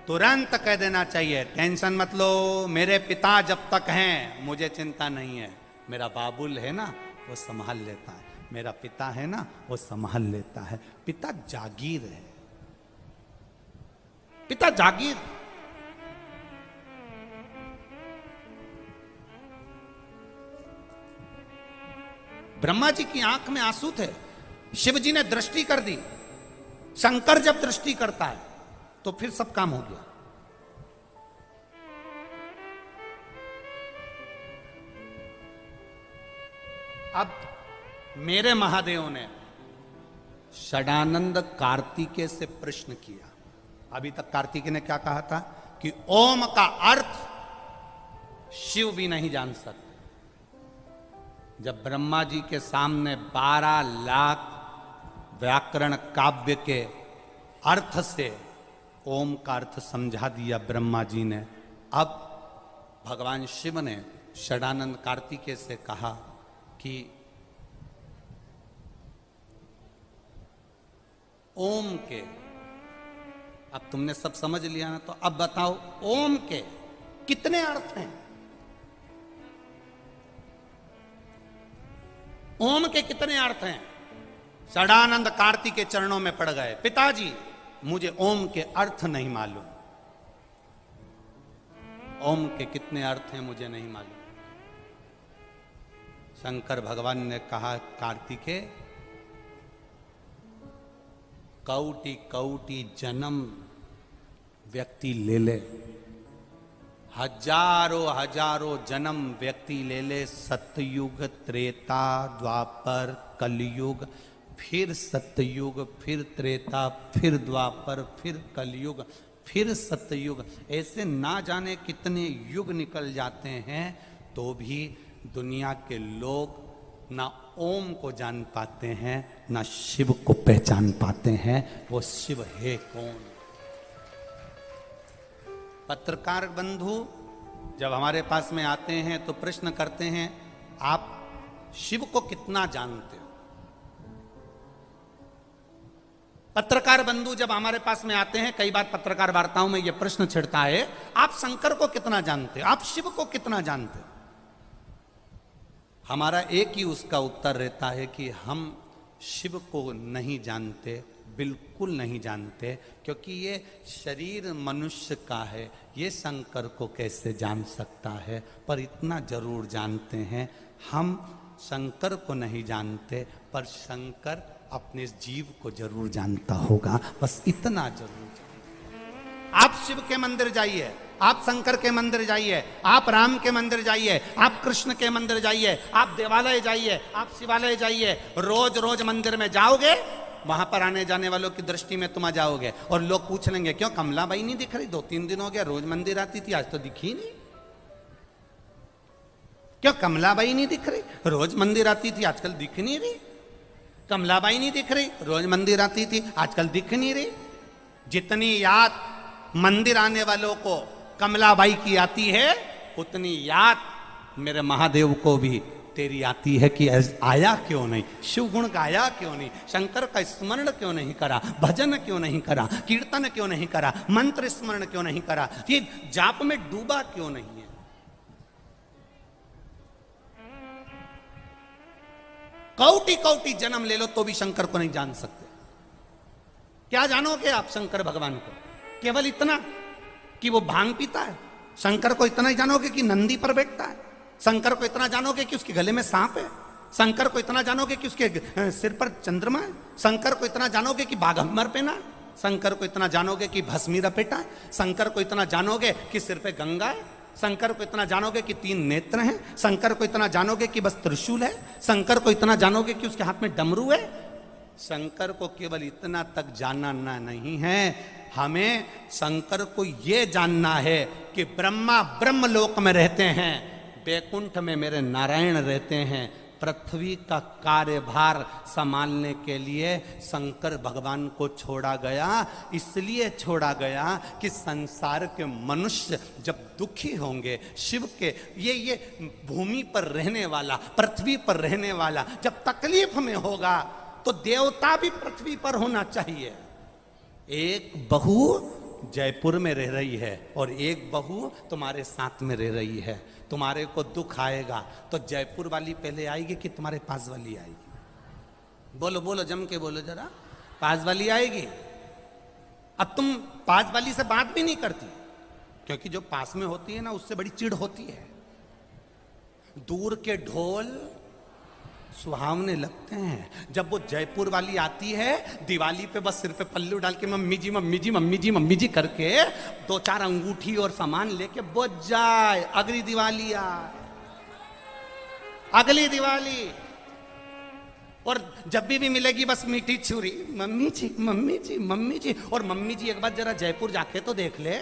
तुरंत कह देना चाहिए टेंशन मत लो, मेरे पिता जब तक हैं मुझे चिंता नहीं है। मेरा बाबुल है ना, वो संभाल लेता है। मेरा पिता है ना, वो संभाल लेता है। पिता जागीर है, पिता जागीर। ब्रह्मा जी की आंख में आंसू थे, शिव जी ने दृष्टि कर दी। शंकर जब दृष्टि करता है तो फिर सब काम हो गया। अब मेरे महादेव ने षडानंद कार्तिकेय से प्रश्न किया। अभी तक कार्तिकेय ने क्या कहा था कि ओम का अर्थ शिव भी नहीं जान सकते। जब ब्रह्मा जी के सामने 12 लाख व्याकरण काव्य के अर्थ से ओम का अर्थ समझा दिया ब्रह्मा जी ने, अब भगवान शिव ने षडानंद कार्तिकेय से कहा कि ओम के, अब तुमने सब समझ लिया ना, तो अब बताओ ओम के कितने अर्थ हैं? ओम के कितने अर्थ हैं? षडानंद कार्तिकेय के चरणों में पड़ गए, पिताजी मुझे ओम के अर्थ नहीं मालूम। ओम के कितने अर्थ हैं मुझे नहीं मालूम। शंकर भगवान ने कहा, कार्तिकेय कौटि कौटि जन्म व्यक्ति ले ले, हजारों हजारों जन्म व्यक्ति ले ले, सतयुग, त्रेता, द्वापर, कलयुग, फिर सतयुग, फिर त्रेता, फिर द्वापर, फिर कलयुग, फिर सतयुग, ऐसे ना जाने कितने युग निकल जाते हैं, तो भी दुनिया के लोग ना ओम को जान पाते हैं, ना शिव को पहचान पाते हैं। वो शिव है कौन? पत्रकार बंधु जब हमारे पास में आते हैं तो प्रश्न करते हैं, आप शिव को कितना जानते हो? पत्रकार बंधु जब हमारे पास में आते हैं, कई बार पत्रकार वार्ताओं में यह प्रश्न छिड़ता है, आप शंकर को कितना जानते हो, आप शिव को कितना जानते हो? हमारा एक ही उसका उत्तर रहता है कि हम शिव को नहीं जानते, बिल्कुल नहीं जानते, क्योंकि ये शरीर मनुष्य का है, ये शंकर को कैसे जान सकता है? पर इतना जरूर जानते हैं, हम शंकर को नहीं जानते, पर शंकर अपने जीव को जरूर जानता होगा, बस इतना जरूर जानता। आप शिव के मंदिर जाइए, आप शंकर के मंदिर जाइए, आप राम के मंदिर जाइए, आप कृष्ण के मंदिर जाइए, आप देवालय जाइए, आप शिवालय जाइए, रोज रोज मंदिर में जाओगे, वहां पर आने जाने वालों की दृष्टि में तुम आ जाओगे और लोग पूछ लेंगे, क्यों कमलाबाई नहीं दिख रही? 2-3 दिन हो गया, रोज मंदिर आती थी, आज तो दिखी नहीं। क्यों कमलाबाई नहीं दिख रही? रोज मंदिर आती थी, आजकल दिख नहीं रही। कमलाबाई नहीं दिख रही, रोज मंदिर आती थी, आजकल दिख नहीं रही। जितनी याद मंदिर आने वालों को कमलाबाई की आती है, उतनी याद मेरे महादेव को भी तेरी आती है कि आया क्यों नहीं, शिव गुण गाया क्यों नहीं, शंकर का स्मरण क्यों नहीं करा, भजन क्यों नहीं करा, कीर्तन क्यों नहीं करा, मंत्र स्मरण क्यों नहीं करा, ये जाप में डूबा क्यों नहीं है? कौटि कौटि जन्म ले लो तो भी शंकर को नहीं जान सकते। क्या जानोगे आप शंकर भगवान को? केवल इतना कि वो भांग पीता है। शंकर को इतना ही जानोगे कि नंदी पर बैठता है। शंकर को इतना जानोगे कि उसके गले में सांप है। शंकर को इतना जानोगे कि उसके सिर पर चंद्रमा है। शंकर को इतना जानोगे कि बाघंबर पहना है। शंकर को इतना जानोगे कि भस्मी लपेटा है। शंकर को इतना जानोगे कि सिर पे गंगा है। शंकर को इतना जानोगे कि 3 नेत्र हैं। शंकर को इतना जानोगे कि बस त्रिशूल है। शंकर को इतना जानोगे कि उसके हाथ में डमरू है। शंकर को केवल इतना तक जानना नहीं है, हमें शंकर को यह जानना है कि ब्रह्मा ब्रह्मलोक में रहते हैं, बैकुंठ में मेरे नारायण रहते हैं। पृथ्वी का कार्यभार संभालने के लिए शंकर भगवान को छोड़ा गया। इसलिए छोड़ा गया कि संसार के मनुष्य जब दुखी होंगे, शिव के ये भूमि पर रहने वाला, पृथ्वी पर रहने वाला जब तकलीफ में होगा, तो देवता भी पृथ्वी पर होना चाहिए। एक बहू जयपुर में रह रही है और एक बहू तुम्हारे साथ में रह रही है। तुम्हारे को दुख आएगा तो जयपुर वाली पहले आएगी कि तुम्हारे पास वाली आएगी? बोलो बोलो, जम के बोलो जरा। पास वाली आएगी। अब तुम पास वाली से बात भी नहीं करती, क्योंकि जो पास में होती है ना, उससे बड़ी चिढ़ होती है। दूर के ढोल सुहावने लगते हैं। जब वो जयपुर वाली आती है, दिवाली पे बस सिर पे पल्लू डाल के मम्मी जी मम्मी जी मम्मी जी मम्मी जी करके 2-4 अंगूठी और सामान लेके बुझ जाए, अगली दिवाली आए, अगली दिवाली। और जब भी मिलेगी बस मीठी छुरी, मम्मी जी मम्मी जी मम्मी जी। और मम्मी जी एक बार जरा जयपुर जाके तो देख ले,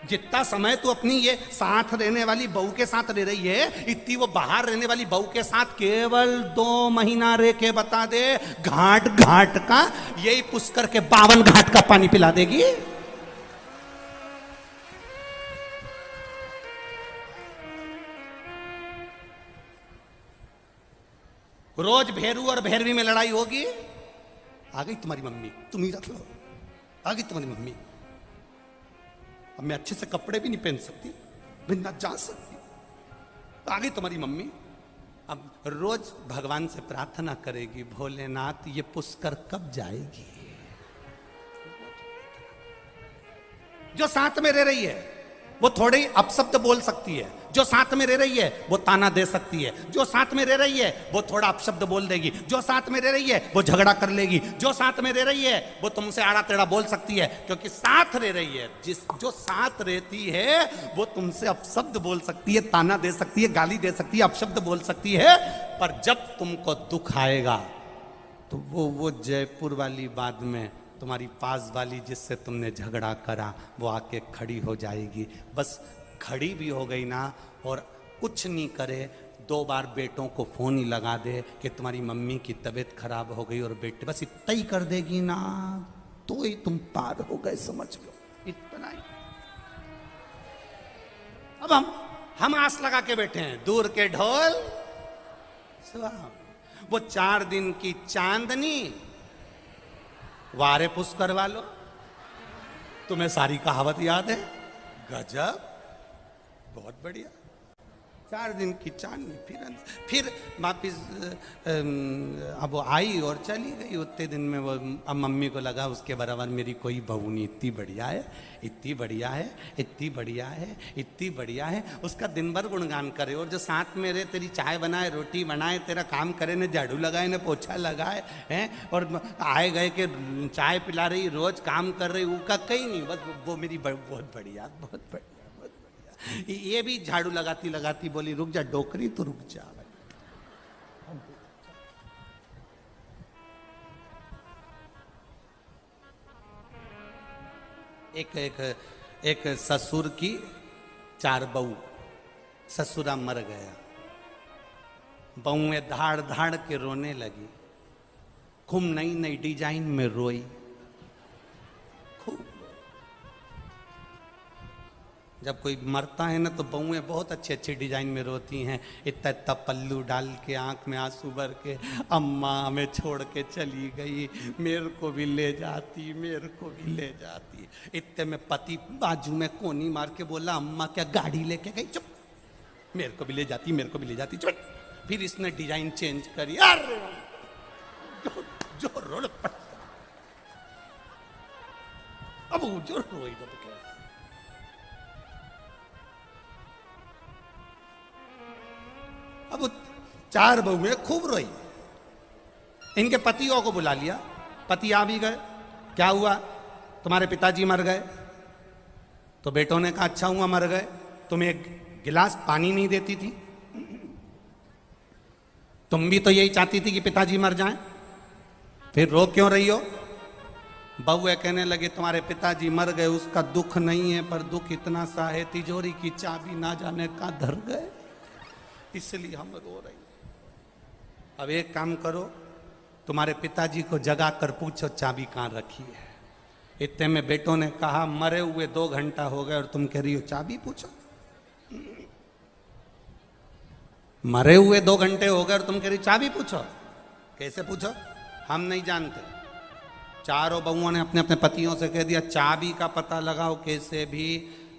जितना समय तू अपनी ये साथ रहने वाली बहू के साथ रह रही है, इतनी वो बाहर रहने वाली बहू के साथ केवल 2 महीना रह के बता दे, घाट घाट का यही पुष्कर के 52 घाट का पानी पिला देगी। रोज भेरू और भैरवी में लड़ाई होगी। आ गई तुम्हारी मम्मी, तुम ही रख लो। आ गई तुम्हारी मम्मी, अब मैं अच्छे से कपड़े भी नहीं पहन सकती, मैं ना जा सकती। आ गई तुम्हारी मम्मी। अब रोज भगवान से प्रार्थना करेगी, भोलेनाथ ये पुष्कर कब जाएगी। जो साथ में रह रही है वो थोड़े ही अपशब्द बोल सकती है, जो साथ में रह रही है वो ताना दे सकती है, जो साथ में रह रही है वो थोड़ा अपशब्द बोल देगी, जो साथ में रह रही है वो झगड़ा कर लेगी, जो साथ में रह रही है वो तुमसे आड़ा टेढ़ा बोल सकती है, क्योंकि साथ रह रही है। जो साथ रहती है वो तुमसे अपशब्द बोल सकती है, ताना दे सकती है, गाली दे सकती है, अपशब्द बोल सकती है। पर जब तुमको दुख आएगा तो वो जयपुर वाली बात में तुम्हारी पास वाली जिससे तुमने झगड़ा करा वो आके खड़ी हो जाएगी। बस खड़ी भी हो गई ना और कुछ नहीं करे, 2 बार बेटों को फोन ही लगा दे कि तुम्हारी मम्मी की तबीयत खराब हो गई, और बेटे बस इतना ही कर देगी ना तो ही तुम पार हो गए, समझ लो, इतना ही। अब हम आस लगा के बैठे हैं, दूर के ढोल वो 4 दिन की चांदनी वारे पुष्कर वालो। तुम्हें सारी कहावत याद है? गजब, बहुत बढ़िया। 4 दिन की चांदनी, फिर वापिस अब वो आई और चली गई। उतने दिन में वो अब मम्मी को लगा उसके बराबर मेरी कोई बहू नहीं, इतनी बढ़िया है, इतनी बढ़िया है, इतनी बढ़िया है, इतती बढ़िया है। उसका दिन भर गुणगान करे, और जो साथ में रहे तेरी चाय बनाए, रोटी बनाए, तेरा काम करे, ने झाड़ू लगाए, ने पोछा लगाए हैं, और आए गए के चाय पिला रही, रोज काम कर रही, उसका कहीं नहीं, बस वो मेरी बहुत बढ़िया, बहुत बढ़िया। ये भी झाड़ू लगाती लगाती बोली रुक जा डोकरी, तो रुक जा। एक ससुर की 4 बहू, ससुरा मर गया, बहुएं धाड़ धाड़ के रोने लगी, खूब नई नई डिजाइन में रोई, खूब। जब कोई मरता है ना तो बहुएं बहुत अच्छी अच्छी डिजाइन में रोती हैं, इतना इतना पल्लू डाल के, आंख में आंसू भर के, अम्मा हमें छोड़ के चली गई, मेरे को भी ले जाती, मेरे को भी ले जाती। इतने में पति बाजू में कोनी मार के बोला अम्मा क्या गाड़ी लेके गई, चुप, मेरे को भी ले जाती, मेरे को भी ले जाती, चुप। फिर इसने डिजाइन चेंज करी, अरे जो रोड पड़, अब जो रोई तो क्या। अब 4 बहुएं खूब रोई, इनके पतियों को बुला लिया, पति आ भी गए, क्या हुआ, तुम्हारे पिताजी मर गए। तो बेटों ने कहा अच्छा हुआ मर गए, तुम एक गिलास पानी नहीं देती थी, तुम भी तो यही चाहती थी कि पिताजी मर जाएं, फिर रो क्यों रही हो। बहुएं कहने लगे तुम्हारे पिताजी मर गए उसका दुख नहीं है, पर दुख इतना सा है तिजोरी की चाबी ना जाने कहां धर गए, इसलिए हम रो रहे हैं। अब एक काम करो, तुम्हारे पिताजी को जगा कर पूछो चाबी कहां रखी है। इतने में बेटों ने कहा मरे हुए 2 घंटा हो गए और तुम कह रही हो चाबी पूछो। मरे हुए 2 घंटे हो गए और तुम कह रही चाबी पूछो, कैसे पूछो, हम नहीं जानते। चारों बहुओं ने अपने अपने पतियों से कह दिया चाबी का पता लगाओ कैसे भी।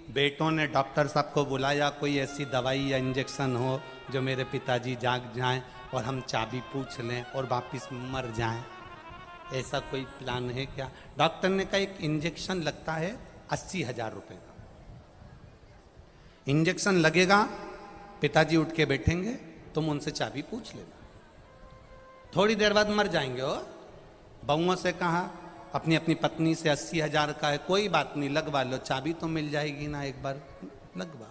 बेटों ने डॉक्टर साहब को बुलाया, कोई ऐसी दवाई या इंजेक्शन हो जो मेरे पिताजी जाग जाएं और हम चाबी पूछ लें और वापिस मर जाएं, ऐसा कोई प्लान है क्या। डॉक्टर ने कहा एक इंजेक्शन लगता है 80,000 रुपये का, इंजेक्शन लगेगा, पिताजी उठ के बैठेंगे, तुम उनसे चाबी पूछ लेना, थोड़ी देर बाद मर जाएंगे। हो बहुओं से कहा अपनी अपनी पत्नी से 80,000 का है, कोई बात नहीं लगवा लो, चाबी तो मिल जाएगी ना, एक बार लगवा।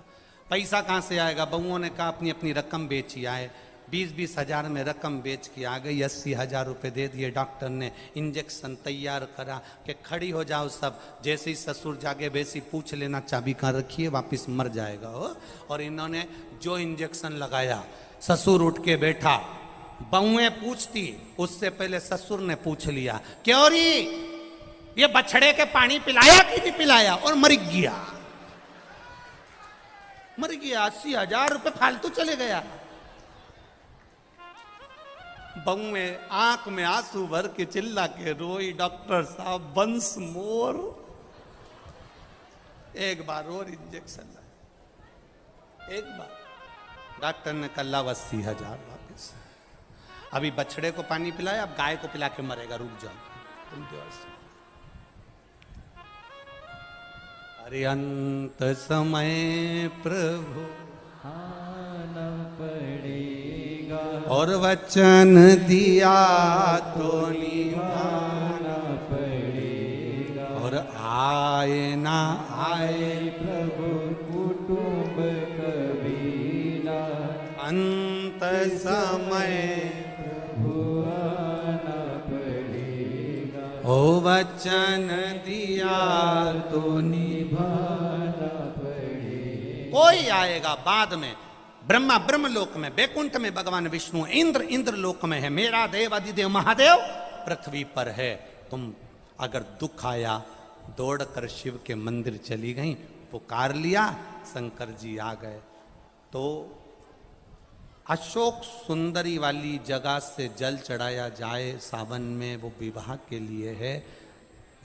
पैसा कहाँ से आएगा, बहुओं ने कहा अपनी अपनी रकम बेची आए। 20-20 हजार में रकम बेच के आ गई। 80,000 रुपये दे दिए डॉक्टर ने, इंजेक्शन तैयार करा कि खड़ी हो जाओ सब, जैसे ही ससुर जागे वैसे ही पूछ लेना चाबी कहाँ रखी है, वापिस मर जाएगा हो। और इन्होंने जो इंजेक्शन लगाया, ससुर उठ के बैठा, बहुएं पूछती, उससे पहले ससुर ने पूछ लिया, क्यों री ये बछड़े के पानी पिलाया कि नहीं पिलाया, और मर गया। 80,000 रुपये फालतू चले गया। बहुएं आंख में आंसू भर के चिल्ला के रोई, डॉक्टर साहब वंस मोर, एक बार और इंजेक्शन लगा, एक बार। डॉक्टर ने कहा 80,000 वापिस। अभी बछड़े को पानी पिलाया, अब गाय को पिला के मरेगा, रुक जाओ। अरे अंत समय प्रभु आना पड़ेगा, और वचन दिया तो निभाना पड़ेगा, और आए ना आए प्रभु कुटुंब कबीला, अंत समय आना पड़ेगा, ओ वचन दिया तो निभाना पड़ेगा। कोई आएगा बाद में। ब्रह्मा ब्रह्मलोक में, बैकुंठ में भगवान विष्णु, इंद्र इंद्र लोक में है, मेरा देव अधिदेव महादेव पृथ्वी पर है। तुम अगर दुख आया, दौड़कर शिव के मंदिर चली गई, पुकार लिया, शंकर जी आ गए। तो अशोक सुंदरी वाली जगह से जल चढ़ाया जाए सावन में, वो विवाह के लिए है।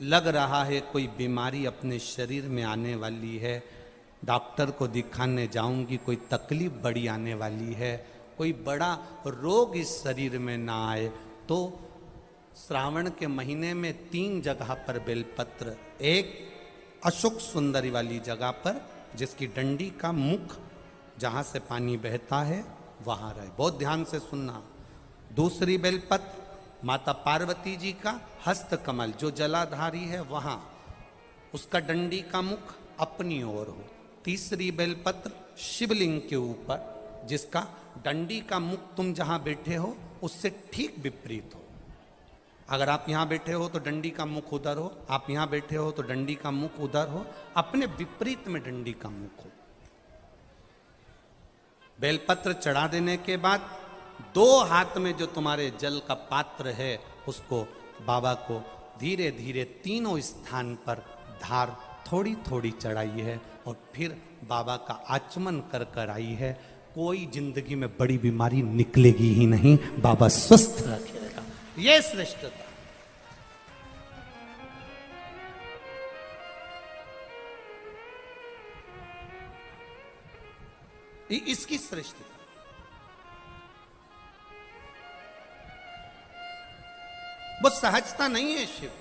लग रहा है कोई बीमारी अपने शरीर में आने वाली है, डॉक्टर को दिखाने जाऊंगी, कोई तकलीफ बड़ी आने वाली है, कोई बड़ा रोग इस शरीर में ना आए, तो श्रावण के महीने में 3 जगह पर बेलपत्र, एक अशोक सुंदरी वाली जगह पर जिसकी डंडी का मुख जहाँ से पानी बहता है वहाँ रहे, बहुत ध्यान से सुनना। दूसरी बेलपत्र माता पार्वती जी का हस्त कमल जो जलाधारी है वहाँ, उसका डंडी का मुख अपनी ओर हो। तीसरी बेलपत्र शिवलिंग के ऊपर जिसका डंडी का मुख तुम जहां बैठे हो उससे ठीक विपरीत हो। अगर आप यहां बैठे हो तो डंडी का मुख उधर हो, आप यहां बैठे हो तो डंडी का मुख उधर हो, अपने विपरीत में डंडी का मुख हो। बेलपत्र चढ़ा देने के बाद 2 हाथ में जो तुम्हारे जल का पात्र है उसको बाबा को धीरे धीरे तीनों स्थान पर धार थोड़ी थोड़ी चढ़ाई है और फिर बाबा का आचमन कर कर आई है। कोई जिंदगी में बड़ी बीमारी निकलेगी ही नहीं, बाबा स्वस्थ रखेगा। ये श्रेष्ठता। इसकी श्रेष्ठता। वो सहजता नहीं है शिव।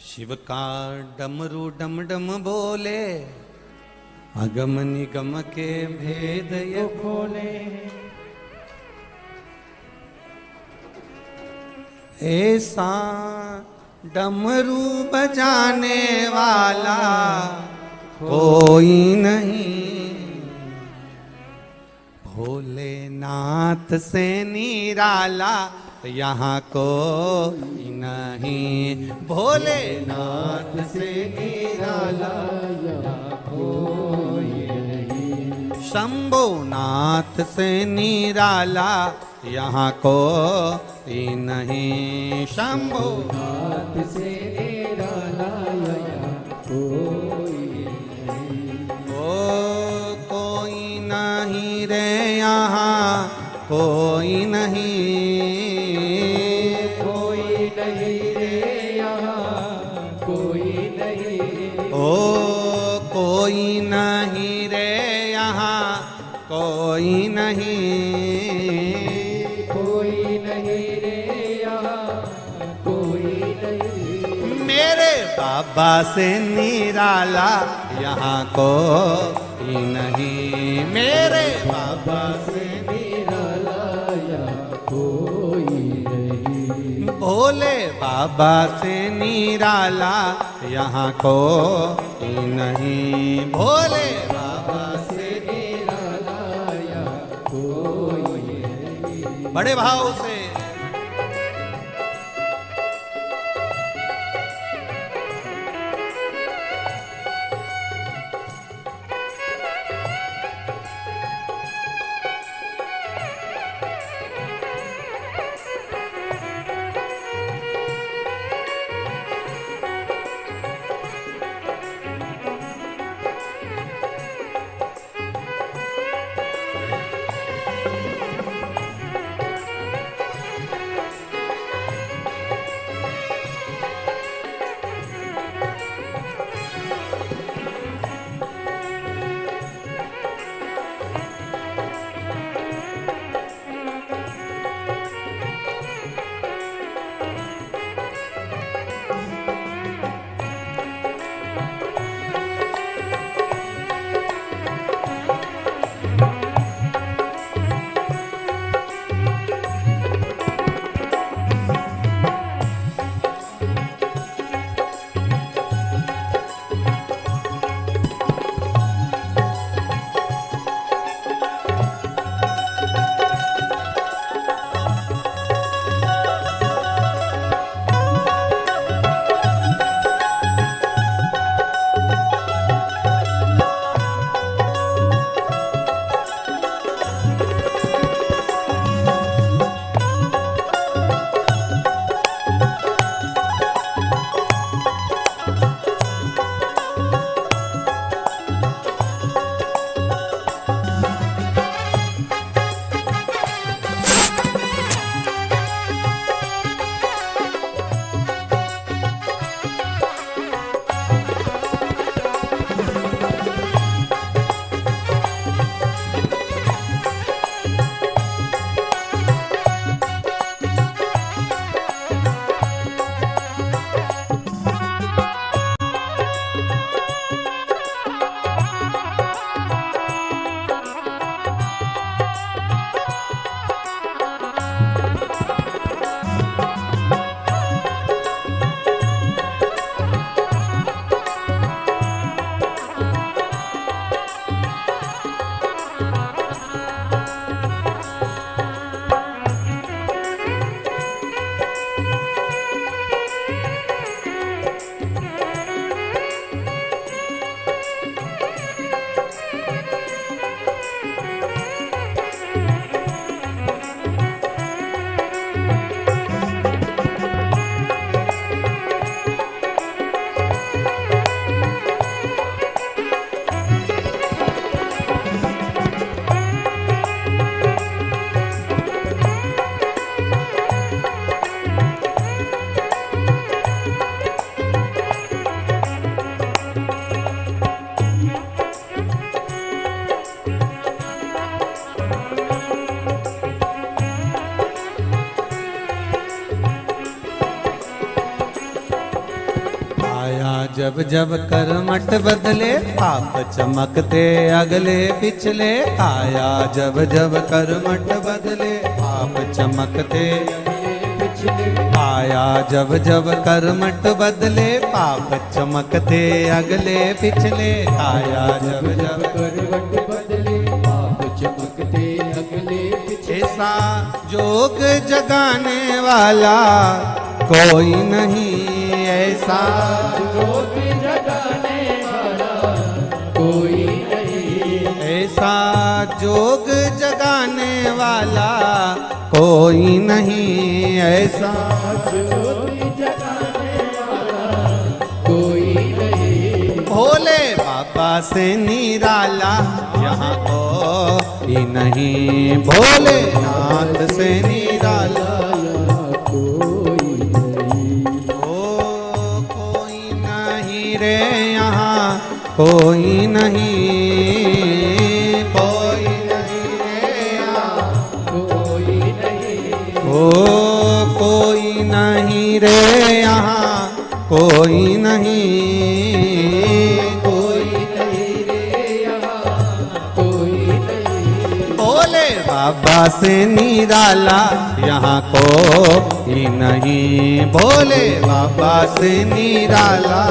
शिव का डमरू डम डम बोले, अगम निगम के भेद ये खोले। ऐसा डमरू बजाने वाला कोई नहीं, भोलेनाथ से निराला यहाँ कोई नहीं, भोलेनाथ से निराला यहाँ कोई नहीं, शंभुनाथ से निराला यहाँ कोई नहीं, शंभुनाथ से निराला यहाँ कोई नहीं। ओ कोई नहीं रे यहाँ कोई नहीं, कोई नहीं रे यहाँ कोई नहीं। ओ कोई नहीं रे यहाँ कोई नहीं, कोई नहीं रे यहाँ कोई नहीं। मेरे बाबा से निराला यहाँ कोई नहीं, मेरे बाबा से निराला यहाँ कोई नहीं। भोले भोले बाबा से निराला यहाँ को नहीं, भोले बाबा से निराला यहाँ कोई नहीं। बड़े भाव से जब जब कर्मठ बदले पाप चमकते अगले पिछले, आया जब जब कर्मठ बदले पाप चमकते आया जब जब कर्मठ बदले पाप चमकते अगले पिछले, आया जब जब करवट बदले पाप चमकते अगले पिछले। ऐसा जोग जगाने वाला कोई नहीं, ऐसा जोग जगाने वाला कोई नहीं, ऐसा जोग जगाने वाला कोई नहीं, ऐसा जोग जगाने वाला कोई नहीं। भोले बाबा से निराला यहाँ कोई नहीं, भोले नाथ से निराला कोई नहीं। ओ कोई नहीं रे यहाँ कोई नहीं, कोई नहीं रे यहाँ कोई नहीं। ओ कोई नहीं रे यहाँ कोई नहीं, कोई नहीं रे यहाँ कोई नहीं। भोले बाबा से निराला यहाँ कोई नहीं। भोले बाबा से निराला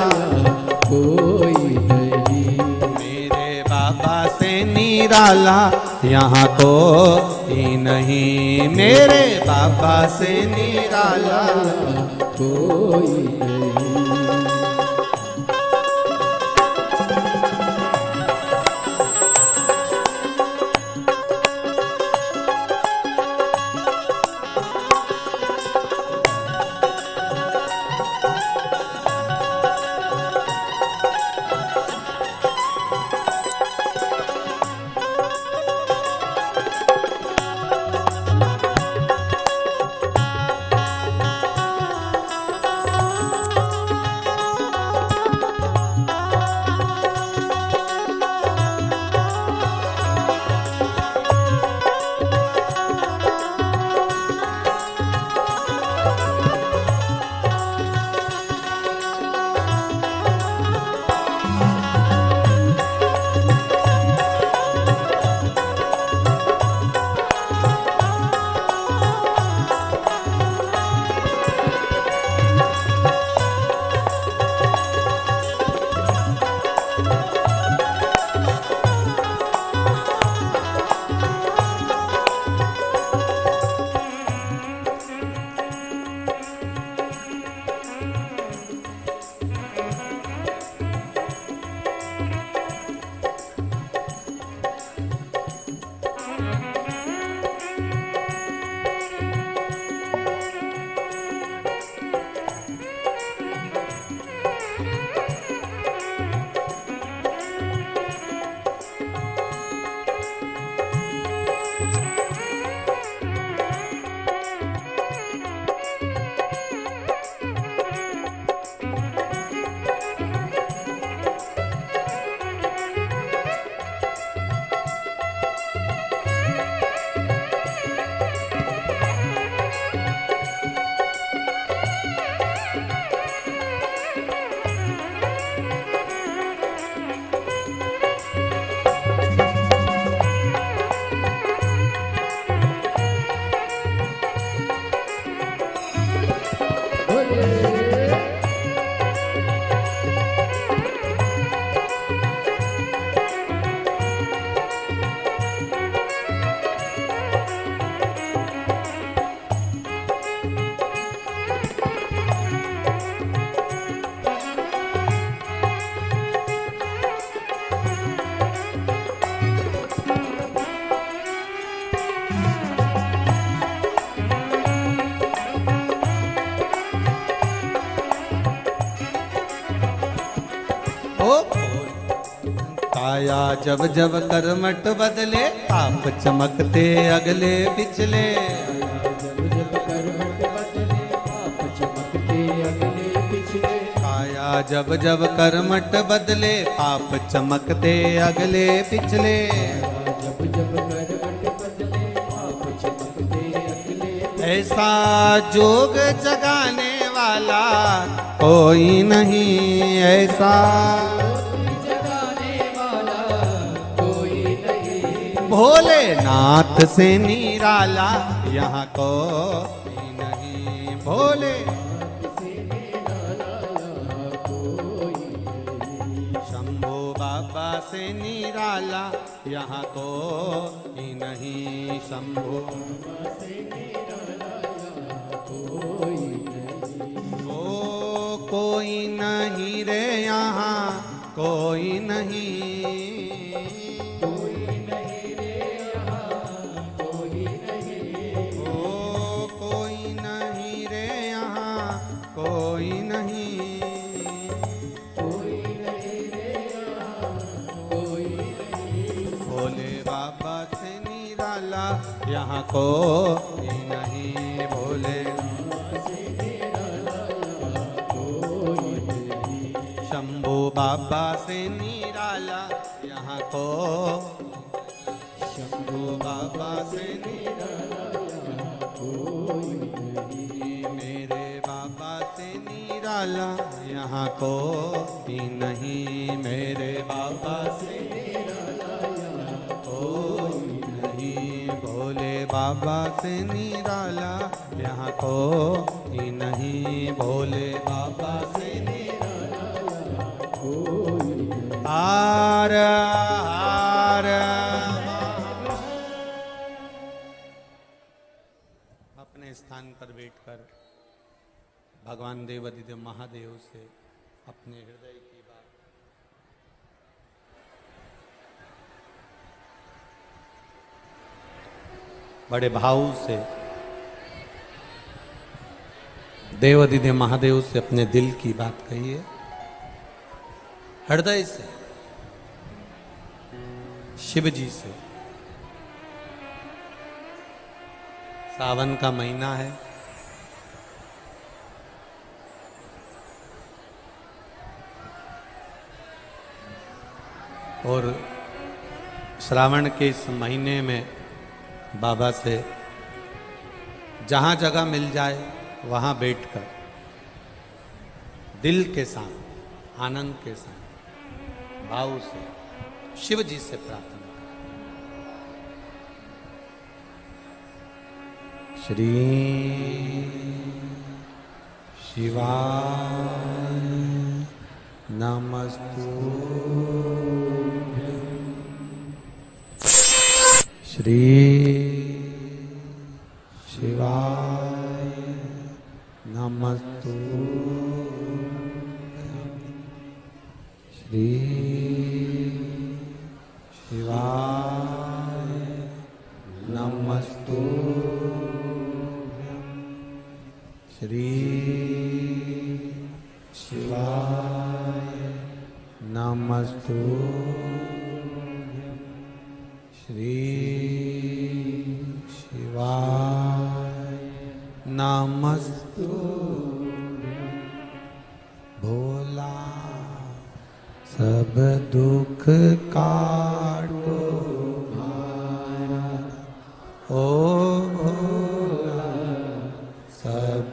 कोई नहीं। मेरे बाबा से निराला यहाँ कोई नहीं। मेरे बाबा से निराला कोई नहीं। काया जब जब करमट बदले आप चमकते अगले पिछले। जब जब करवट बदले आप चमकते अगले पिछले। काया जब जब करमट बदले आप चमकते अगले पिछले। जब जब करवट बदले आप चमकते अगले पिछले। ऐसा जोग जगाने वाला कोई नहीं। ऐसा जगाने वाला कोई नहीं। भोलेनाथ से निराला यहाँ कोई नहीं। भोले शंभो बाबा से निराला यहाँ कोई नहीं। शंभो कोई नहीं रे यहाँ कोई नहीं। कोई नहीं रे यहाँ कोई नहीं। ओ कोई नहीं रे यहाँ कोई नहीं। कोई नहीं रे यहाँ कोई नहीं। भोले बाबा से निराला यहाँ कोई नहीं। भोले शंभो बाबा से निराला यहाँ को। शंभो बाबा से निराला कोई नहीं। मेरे बाबा से निराला यहाँ कोई नहीं। मेरे बाबा से निराला यहाँ कोई नहीं। भोले भोले बाबा से निराला यहाँ को ही नहीं, भोले बाबा से निराला कोई हार हार। अपने स्थान पर बैठकर भगवान देवाधिदेव महादेव से अपने हृदय की बात बड़े भाव से देवाधिदेव महादेव से अपने दिल की बात कहिए, हृदय से, शिव जी से। सावन का महीना है, और श्रावण के इस महीने में बाबा से जहाँ जगह मिल जाए वहाँ बैठकर दिल के साथ, आनंद के साथ, भाव से शिव जी से प्रार्थना करें। श्री शिवाय नमस्तुभ्यं। श्री शिवाय नमस्तुभ्यं। श्री शिवाय नमस्तुभ्यं। श्री शिवाय नमस्तुभ्यं। श्री शिवाय नमस्तुभ्यं। भोला सब दुख काटो भारा, ओ भोला सब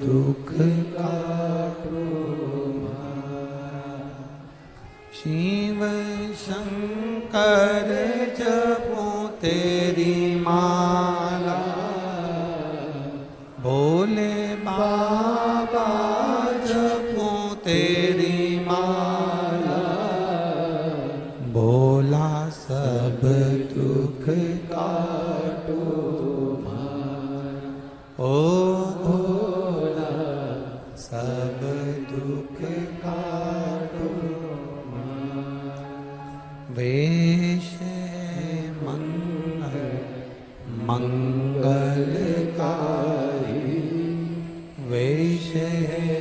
दुख काटो भारा। शिव शंकर जपो तेरी माला, भोले बाबा जपो तेरी माला। भोला सब दुख काटो भारा, ओ भोला सब दुख काटो भारा। वेश मंगलकारी, वेश है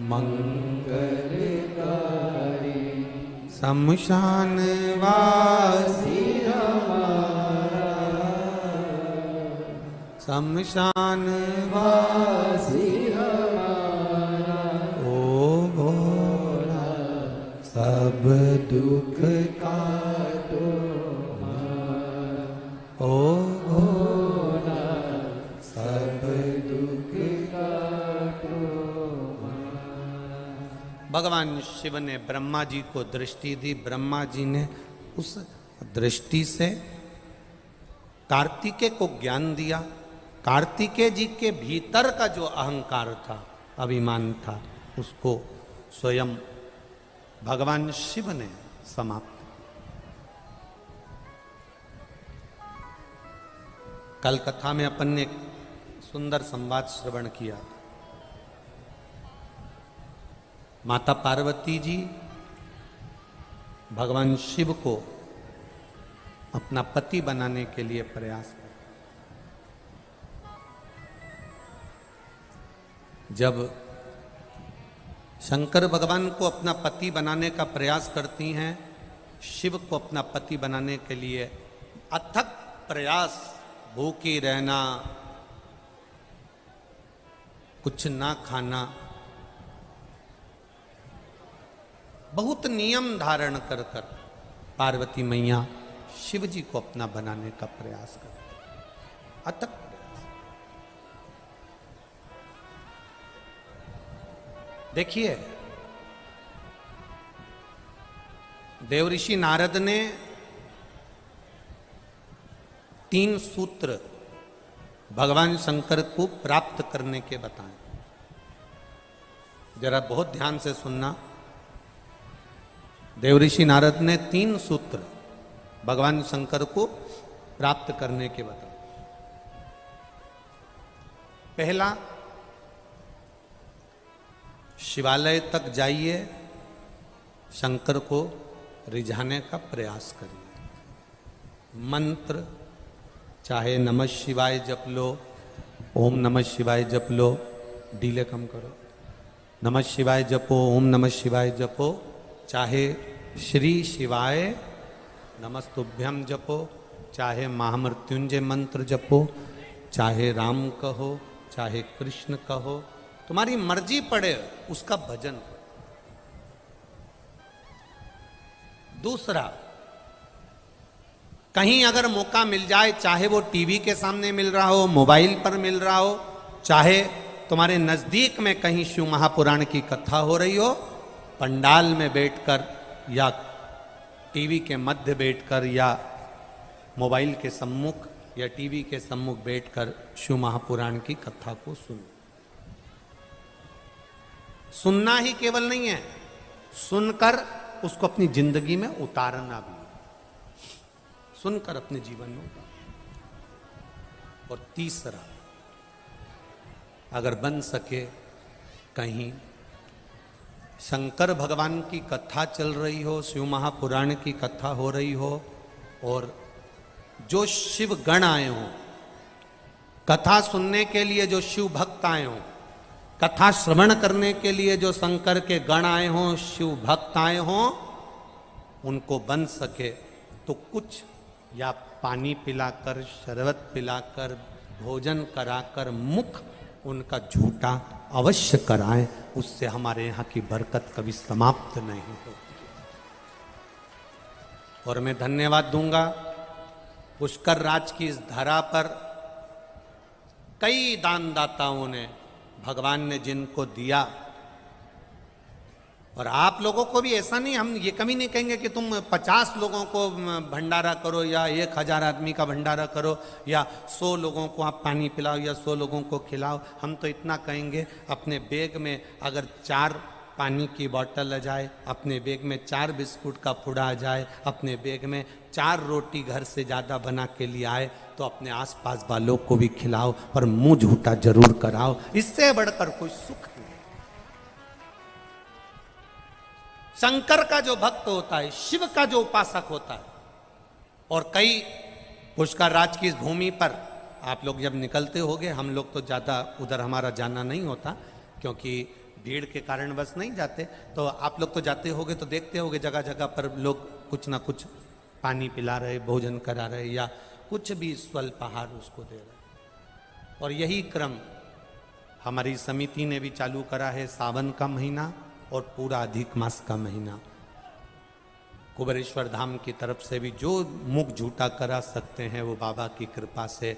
मंगलकारी। शमशान वासी हमारा, शमशान वासी हमारा। ओ भोला सब दुख काटो भारा, ओ भोला सब दुख काटो भारा। भगवान शिव ने ब्रह्मा जी को दृष्टि दी। ब्रह्मा जी ने उस दृष्टि से कार्तिकेय को ज्ञान दिया। कार्तिकेय जी के भीतर का जो अहंकार था, अभिमान था, उसको स्वयं भगवान शिव ने समाप्त। कल कथा में अपन ने एक सुंदर संवाद श्रवण किया। माता पार्वती जी भगवान शिव को अपना पति बनाने के लिए प्रयास कर, जब शंकर भगवान को अपना पति बनाने का प्रयास करती हैं, शिव को अपना पति बनाने के लिए अथक प्रयास, भूखी रहना, कुछ ना खाना, बहुत नियम धारण कर कर पार्वती मैया शिव जी को अपना बनाने का प्रयास करती, अथक प्रयास। देखिए, देवऋषि नारद ने 3 सूत्र भगवान शंकर को प्राप्त करने के बताएं। जरा बहुत ध्यान से सुनना। देवऋषि नारद ने 3 सूत्र भगवान शंकर को प्राप्त करने के बताए। पहला, शिवालय तक जाइए, शंकर को रिझाने का प्रयास करिए। मंत्र चाहे नमः शिवाय जप लो, ओम नमः शिवाय जप लो, डीले कम करो, नमः शिवाय जपो, ओम नमः शिवाय जपो, चाहे श्री शिवाय नमस्तुभ्यम जपो, चाहे महामृत्युंजय मंत्र जपो, चाहे राम कहो, चाहे कृष्ण कहो, तुम्हारी मर्जी पड़े उसका भजन करो। दूसरा, कहीं अगर मौका मिल जाए, चाहे वो टीवी के सामने मिल रहा हो, मोबाइल पर मिल रहा हो, चाहे तुम्हारे नजदीक में कहीं शिव महापुराण की कथा हो रही हो, पंडाल में बैठकर या टीवी के मध्य बैठकर या मोबाइल के सम्मुख या टीवी के सम्मुख बैठकर शिव महापुराण की कथा को सुनो। सुनना ही केवल नहीं है, सुनकर उसको अपनी जिंदगी में उतारना भी, सुनकर अपने जीवन में उतारना। और तीसरा, अगर बन सके कहीं शंकर भगवान की कथा चल रही हो, शिव महापुराण की कथा हो रही हो, और जो शिव गण आए हों, कथा सुनने के लिए जो शिव भक्त आए हों, कथा श्रवण करने के लिए जो शंकर के गण आए हों, शिव भक्त आए हों, उनको बन सके तो कुछ या पानी पिलाकर, शरबत पिलाकर, भोजन कराकर मुख उनका झूठा अवश्य कराएं। उससे हमारे यहाँ की बरकत कभी समाप्त नहीं होती। और मैं धन्यवाद दूंगा पुष्कर राज की इस धरा पर कई दानदाताओं ने, भगवान ने जिनको दिया, और आप लोगों को भी ऐसा नहीं, हम ये कभी नहीं कहेंगे कि तुम 50 लोगों को भंडारा करो या 1000 आदमी का भंडारा करो या 100 लोगों को आप पानी पिलाओ या 100 लोगों को खिलाओ। हम तो इतना कहेंगे, अपने बैग में अगर 4 पानी की बोतल आ जाए, अपने बैग में 4 बिस्कुट का फुड़ा आ जाए, अपने बैग में 4 रोटी घर से ज़्यादा बना के लिए आए, तो अपने आसपास वालों को भी खिलाओ और मुंह झूठा जरूर कराओ। इससे बढ़कर कोई सुख नहीं। शंकर का जो भक्त होता है, शिव का जो उपासक होता है, और कई पुष्कर राज की इस भूमि पर आप लोग जब निकलते होगे, हम लोग तो ज़्यादा उधर हमारा जाना नहीं होता क्योंकि भीड़ के कारण बस नहीं जाते, तो आप लोग तो जाते होगे तो देखते होगे जगह जगह पर लोग कुछ ना कुछ पानी पिला रहे, भोजन करा रहे या कुछ भी स्वल्प आहार उसको दे रहे। और यही क्रम हमारी समिति ने भी चालू करा है। सावन का महीना और पूरा अधिक मास का महीना, कुबेरेश्वर धाम की तरफ से भी जो मुख झूठा करा सकते हैं वो बाबा की कृपा से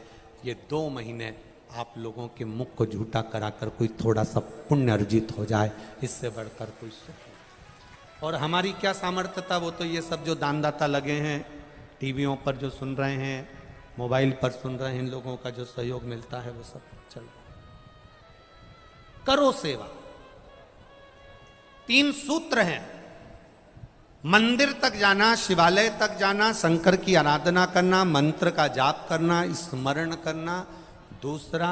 ये 2 महीने आप लोगों के मुख को झूठा कराकर कोई थोड़ा सा पुण्य अर्जित हो जाए, इससे बढ़कर कोई सुख नहीं। और हमारी क्या सामर्थ्य था, वो तो ये सब जो दानदाता लगे हैं, टीवियों पर जो सुन रहे हैं, मोबाइल पर सुन रहे हैं, इन लोगों का जो सहयोग मिलता है वो सब चल रहा है। करो सेवा। 3 सूत्र हैं। मंदिर तक जाना, शिवालय तक जाना, शंकर की आराधना करना, मंत्र का जाप करना, स्मरण करना। दूसरा,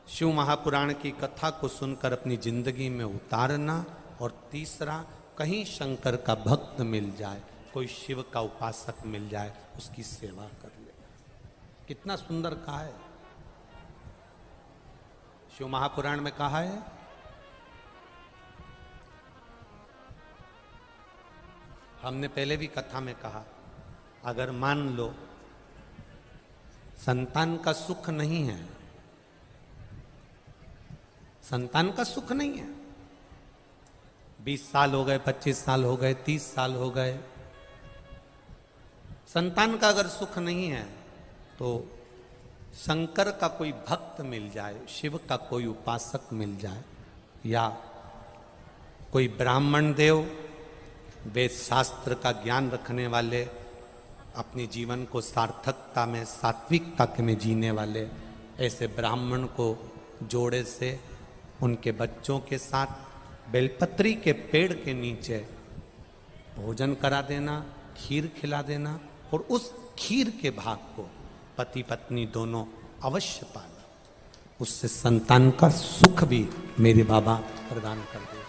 शिव महापुराण की कथा को सुनकर अपनी जिंदगी में उतारना। और तीसरा, कहीं शंकर का भक्त मिल जाए, कोई शिव का उपासक मिल जाए, उसकी सेवा कर ले। कितना सुंदर कहा है। शिव महापुराण में कहा है, हमने पहले भी कथा में कहा, अगर मान लो संतान का सुख नहीं है, संतान का सुख नहीं है, 20 साल हो गए, 25 साल हो गए, 30 साल हो गए, संतान का अगर सुख नहीं है तो शंकर का कोई भक्त मिल जाए, शिव का कोई उपासक मिल जाए, या कोई ब्राह्मण देव, वेद शास्त्र का ज्ञान रखने वाले, अपने जीवन को सार्थकता में, सात्विकता के में जीने वाले ऐसे ब्राह्मण को जोड़े से उनके बच्चों के साथ बेलपत्री के पेड़ के नीचे भोजन करा देना, खीर खिला देना और उस खीर के भाग को पति पत्नी दोनों अवश्य पाना। उससे संतान का सुख भी मेरे बाबा प्रदान कर देंगे।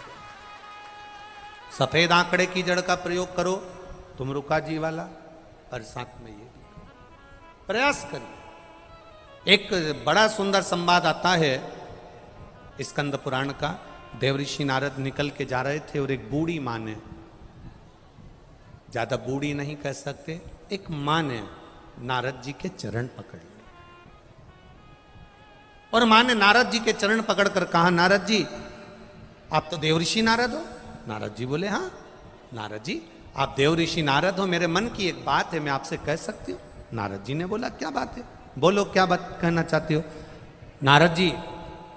सफेद आंकड़े की जड़ का प्रयोग करो तुम रुका जी वाला, और साथ में ये भी करो। प्रयास करिए। एक बड़ा सुंदर संवाद आता है स्कंद पुराण का। देवऋषि नारद निकल के जा रहे थे और एक बूढ़ी माँ ने, ज्यादा बूढ़ी नहीं कह सकते, एक माँ ने नारद जी के चरण पकड़ लिए और माँ ने नारद जी के चरण पकड़कर कहा, नारद जी आप तो देवऋषि नारद हो। नारद जी बोले, हाँ नारद जी आप देवऋषि नारद हो, मेरे मन की एक बात है, मैं आपसे कह सकती हूँ। नारद जी ने बोला, क्या बात है, बोलो क्या बात कहना चाहती हो। नारद जी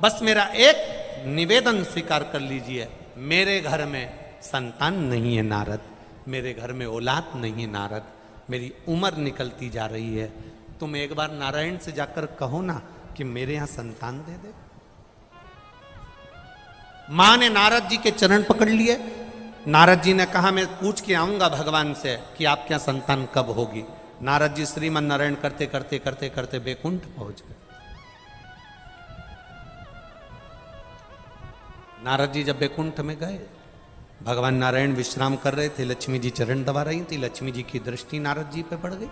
बस मेरा एक निवेदन स्वीकार कर लीजिए, मेरे घर में संतान नहीं है नारद, मेरे घर में औलाद नहीं है नारद, मेरी उम्र निकलती जा रही है, तुम एक बार नारायण से जाकर कहो ना कि मेरे यहां संतान दे दे। मां ने नारद जी के चरण पकड़ लिए। नारद जी ने कहा, मैं पूछ के आऊंगा भगवान से कि आपके यहां संतान कब होगी। नारद जी श्रीमन नारायण करते करते करते करते बैकुंठ पहुंच गए। नारद जी जब बैकुंठ में गए, भगवान नारायण विश्राम कर रहे थे, लक्ष्मी जी चरण दबा रही थी। लक्ष्मी जी की दृष्टि नारद जी पे पड़ गई।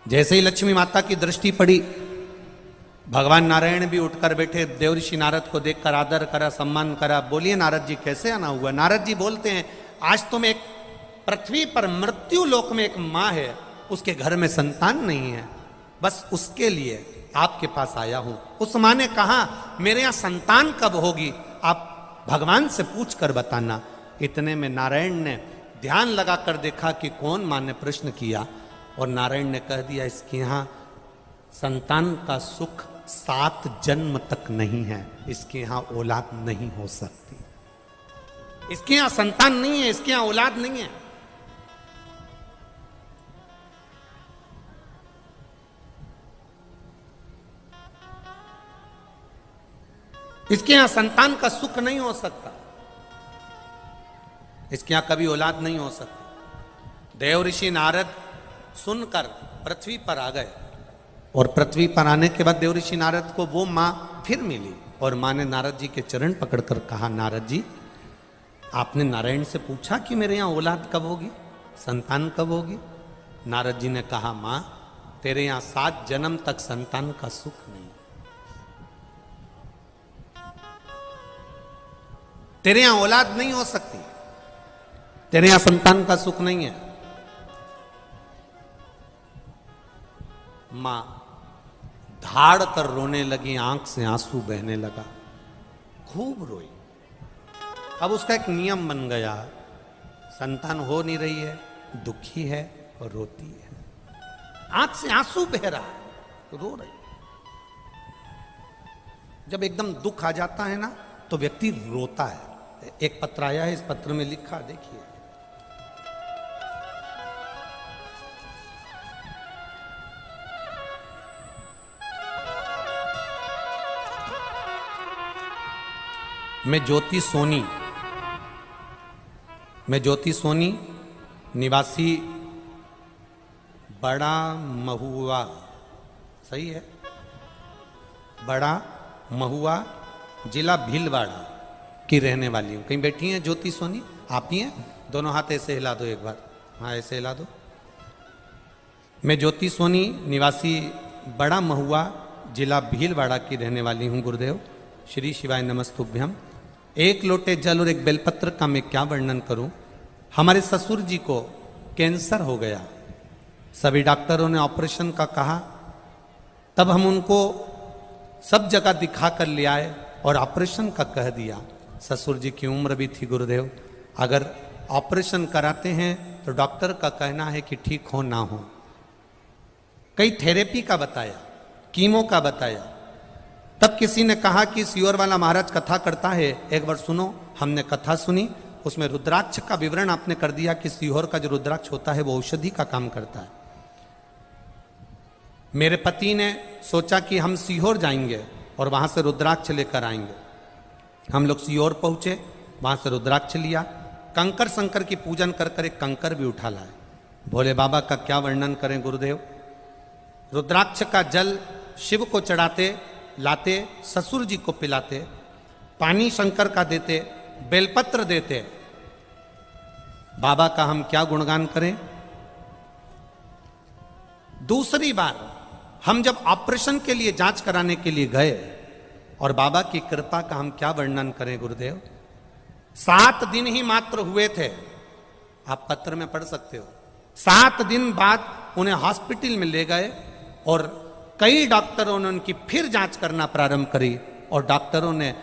जैसे ही लक्ष्मी माता की दृष्टि पड़ी, भगवान नारायण भी उठकर बैठे, देवऋषि नारद को देखकर आदर करा, सम्मान करा। बोलिए नारद जी कैसे आना हुआ। नारद जी बोलते हैं, आज तुम एक पृथ्वी पर मृत्यु लोक में एक माँ है, उसके घर में संतान नहीं है, बस उसके लिए आपके पास आया हूं। उस माँ ने कहा, मेरे यहां संतान कब होगी, आप भगवान से पूछ कर बताना। इतने में नारायण ने ध्यान लगाकर देखा कि कौन माँ ने प्रश्न किया, और नारायण ने कह दिया, इसके यहां संतान का सुख 7 जन्म तक नहीं है, इसके यहां औलाद नहीं हो सकती, इसके यहां संतान नहीं है, इसके यहां औलाद नहीं है। इसके यहां संतान का सुख नहीं हो सकता, इसके यहां कभी औलाद नहीं हो सकती। देवऋषि नारद सुनकर पृथ्वी पर आ गए, और पृथ्वी पर आने के बाद देवऋषि नारद को वो मां फिर मिली, और मां ने नारद जी के चरण पकड़कर कहा, नारद जी आपने नारायण से पूछा कि मेरे यहां औलाद कब होगी, संतान कब होगी। नारद जी ने कहा, मां तेरे यहां 7 जन्म तक संतान का सुख नहीं, तेरे यहां औलाद नहीं हो सकती, तेरे यहां संतान का सुख नहीं है। मां धाड़ कर रोने लगी, आंख से आंसू बहने लगा, खूब रोई। अब उसका एक नियम बन गया, संतान हो नहीं रही है, दुखी है और रोती है, आंख से आंसू बह रहा है, रो रही। जब एकदम दुख आ जाता है ना तो व्यक्ति रोता है। एक पत्र आया है, इस पत्र में लिखा देखिए, मैं ज्योति सोनी निवासी बड़ा महुआ, सही है, बड़ा महुआ जिला भीलवाड़ा की रहने वाली हूँ। कहीं बैठी हैं ज्योति सोनी, आप ही हैं? दोनों हाथ ऐसे हिला दो एक बार, हाँ ऐसे हिला दो। मैं ज्योति सोनी निवासी बड़ा महुआ जिला भीलवाड़ा की रहने वाली हूँ गुरुदेव। श्री शिवाय नमस्तुभ्यम। एक लोटे जल और एक बेलपत्र का मैं क्या वर्णन करूं। हमारे ससुर जी को कैंसर हो गया, सभी डॉक्टरों ने ऑपरेशन का कहा, तब हम उनको सब जगह दिखा कर ले आए और ऑपरेशन का कह दिया। ससुर जी की उम्र भी थी गुरुदेव, अगर ऑपरेशन कराते हैं तो डॉक्टर का कहना है कि ठीक हो ना हो। कई थेरेपी का बताया, कीमो का बताया, तब किसी ने कहा कि सीहोर वाला महाराज कथा करता है, एक बार सुनो। हमने कथा सुनी, उसमें रुद्राक्ष का विवरण आपने कर दिया कि सीहोर का जो रुद्राक्ष होता है वो औषधि का काम करता है। मेरे पति ने सोचा कि हम सीहोर जाएंगे और वहां से रुद्राक्ष लेकर आएंगे। हम लोग सीहोर पहुंचे, वहां से रुद्राक्ष लिया, कंकर शंकर की पूजन कर कर एक कंकर भी उठा लाए। भोले बाबा का क्या वर्णन करें गुरुदेव। रुद्राक्ष का जल शिव को चढ़ाते, लाते, ससुर जी को पिलाते, पानी शंकर का देते, बेलपत्र देते। बाबा का हम क्या गुणगान करें। दूसरी बार हम जब ऑपरेशन के लिए जांच कराने के लिए गए और बाबा की कृपा का हम क्या वर्णन करें गुरुदेव। 7 दिन ही मात्र हुए थे, आप पत्र में पढ़ सकते हो। 7 दिन बाद उन्हें हॉस्पिटल में ले गए और कई डॉक्टरों ने उनकी फिर जांच करना प्रारंभ करी और डॉक्टरों ने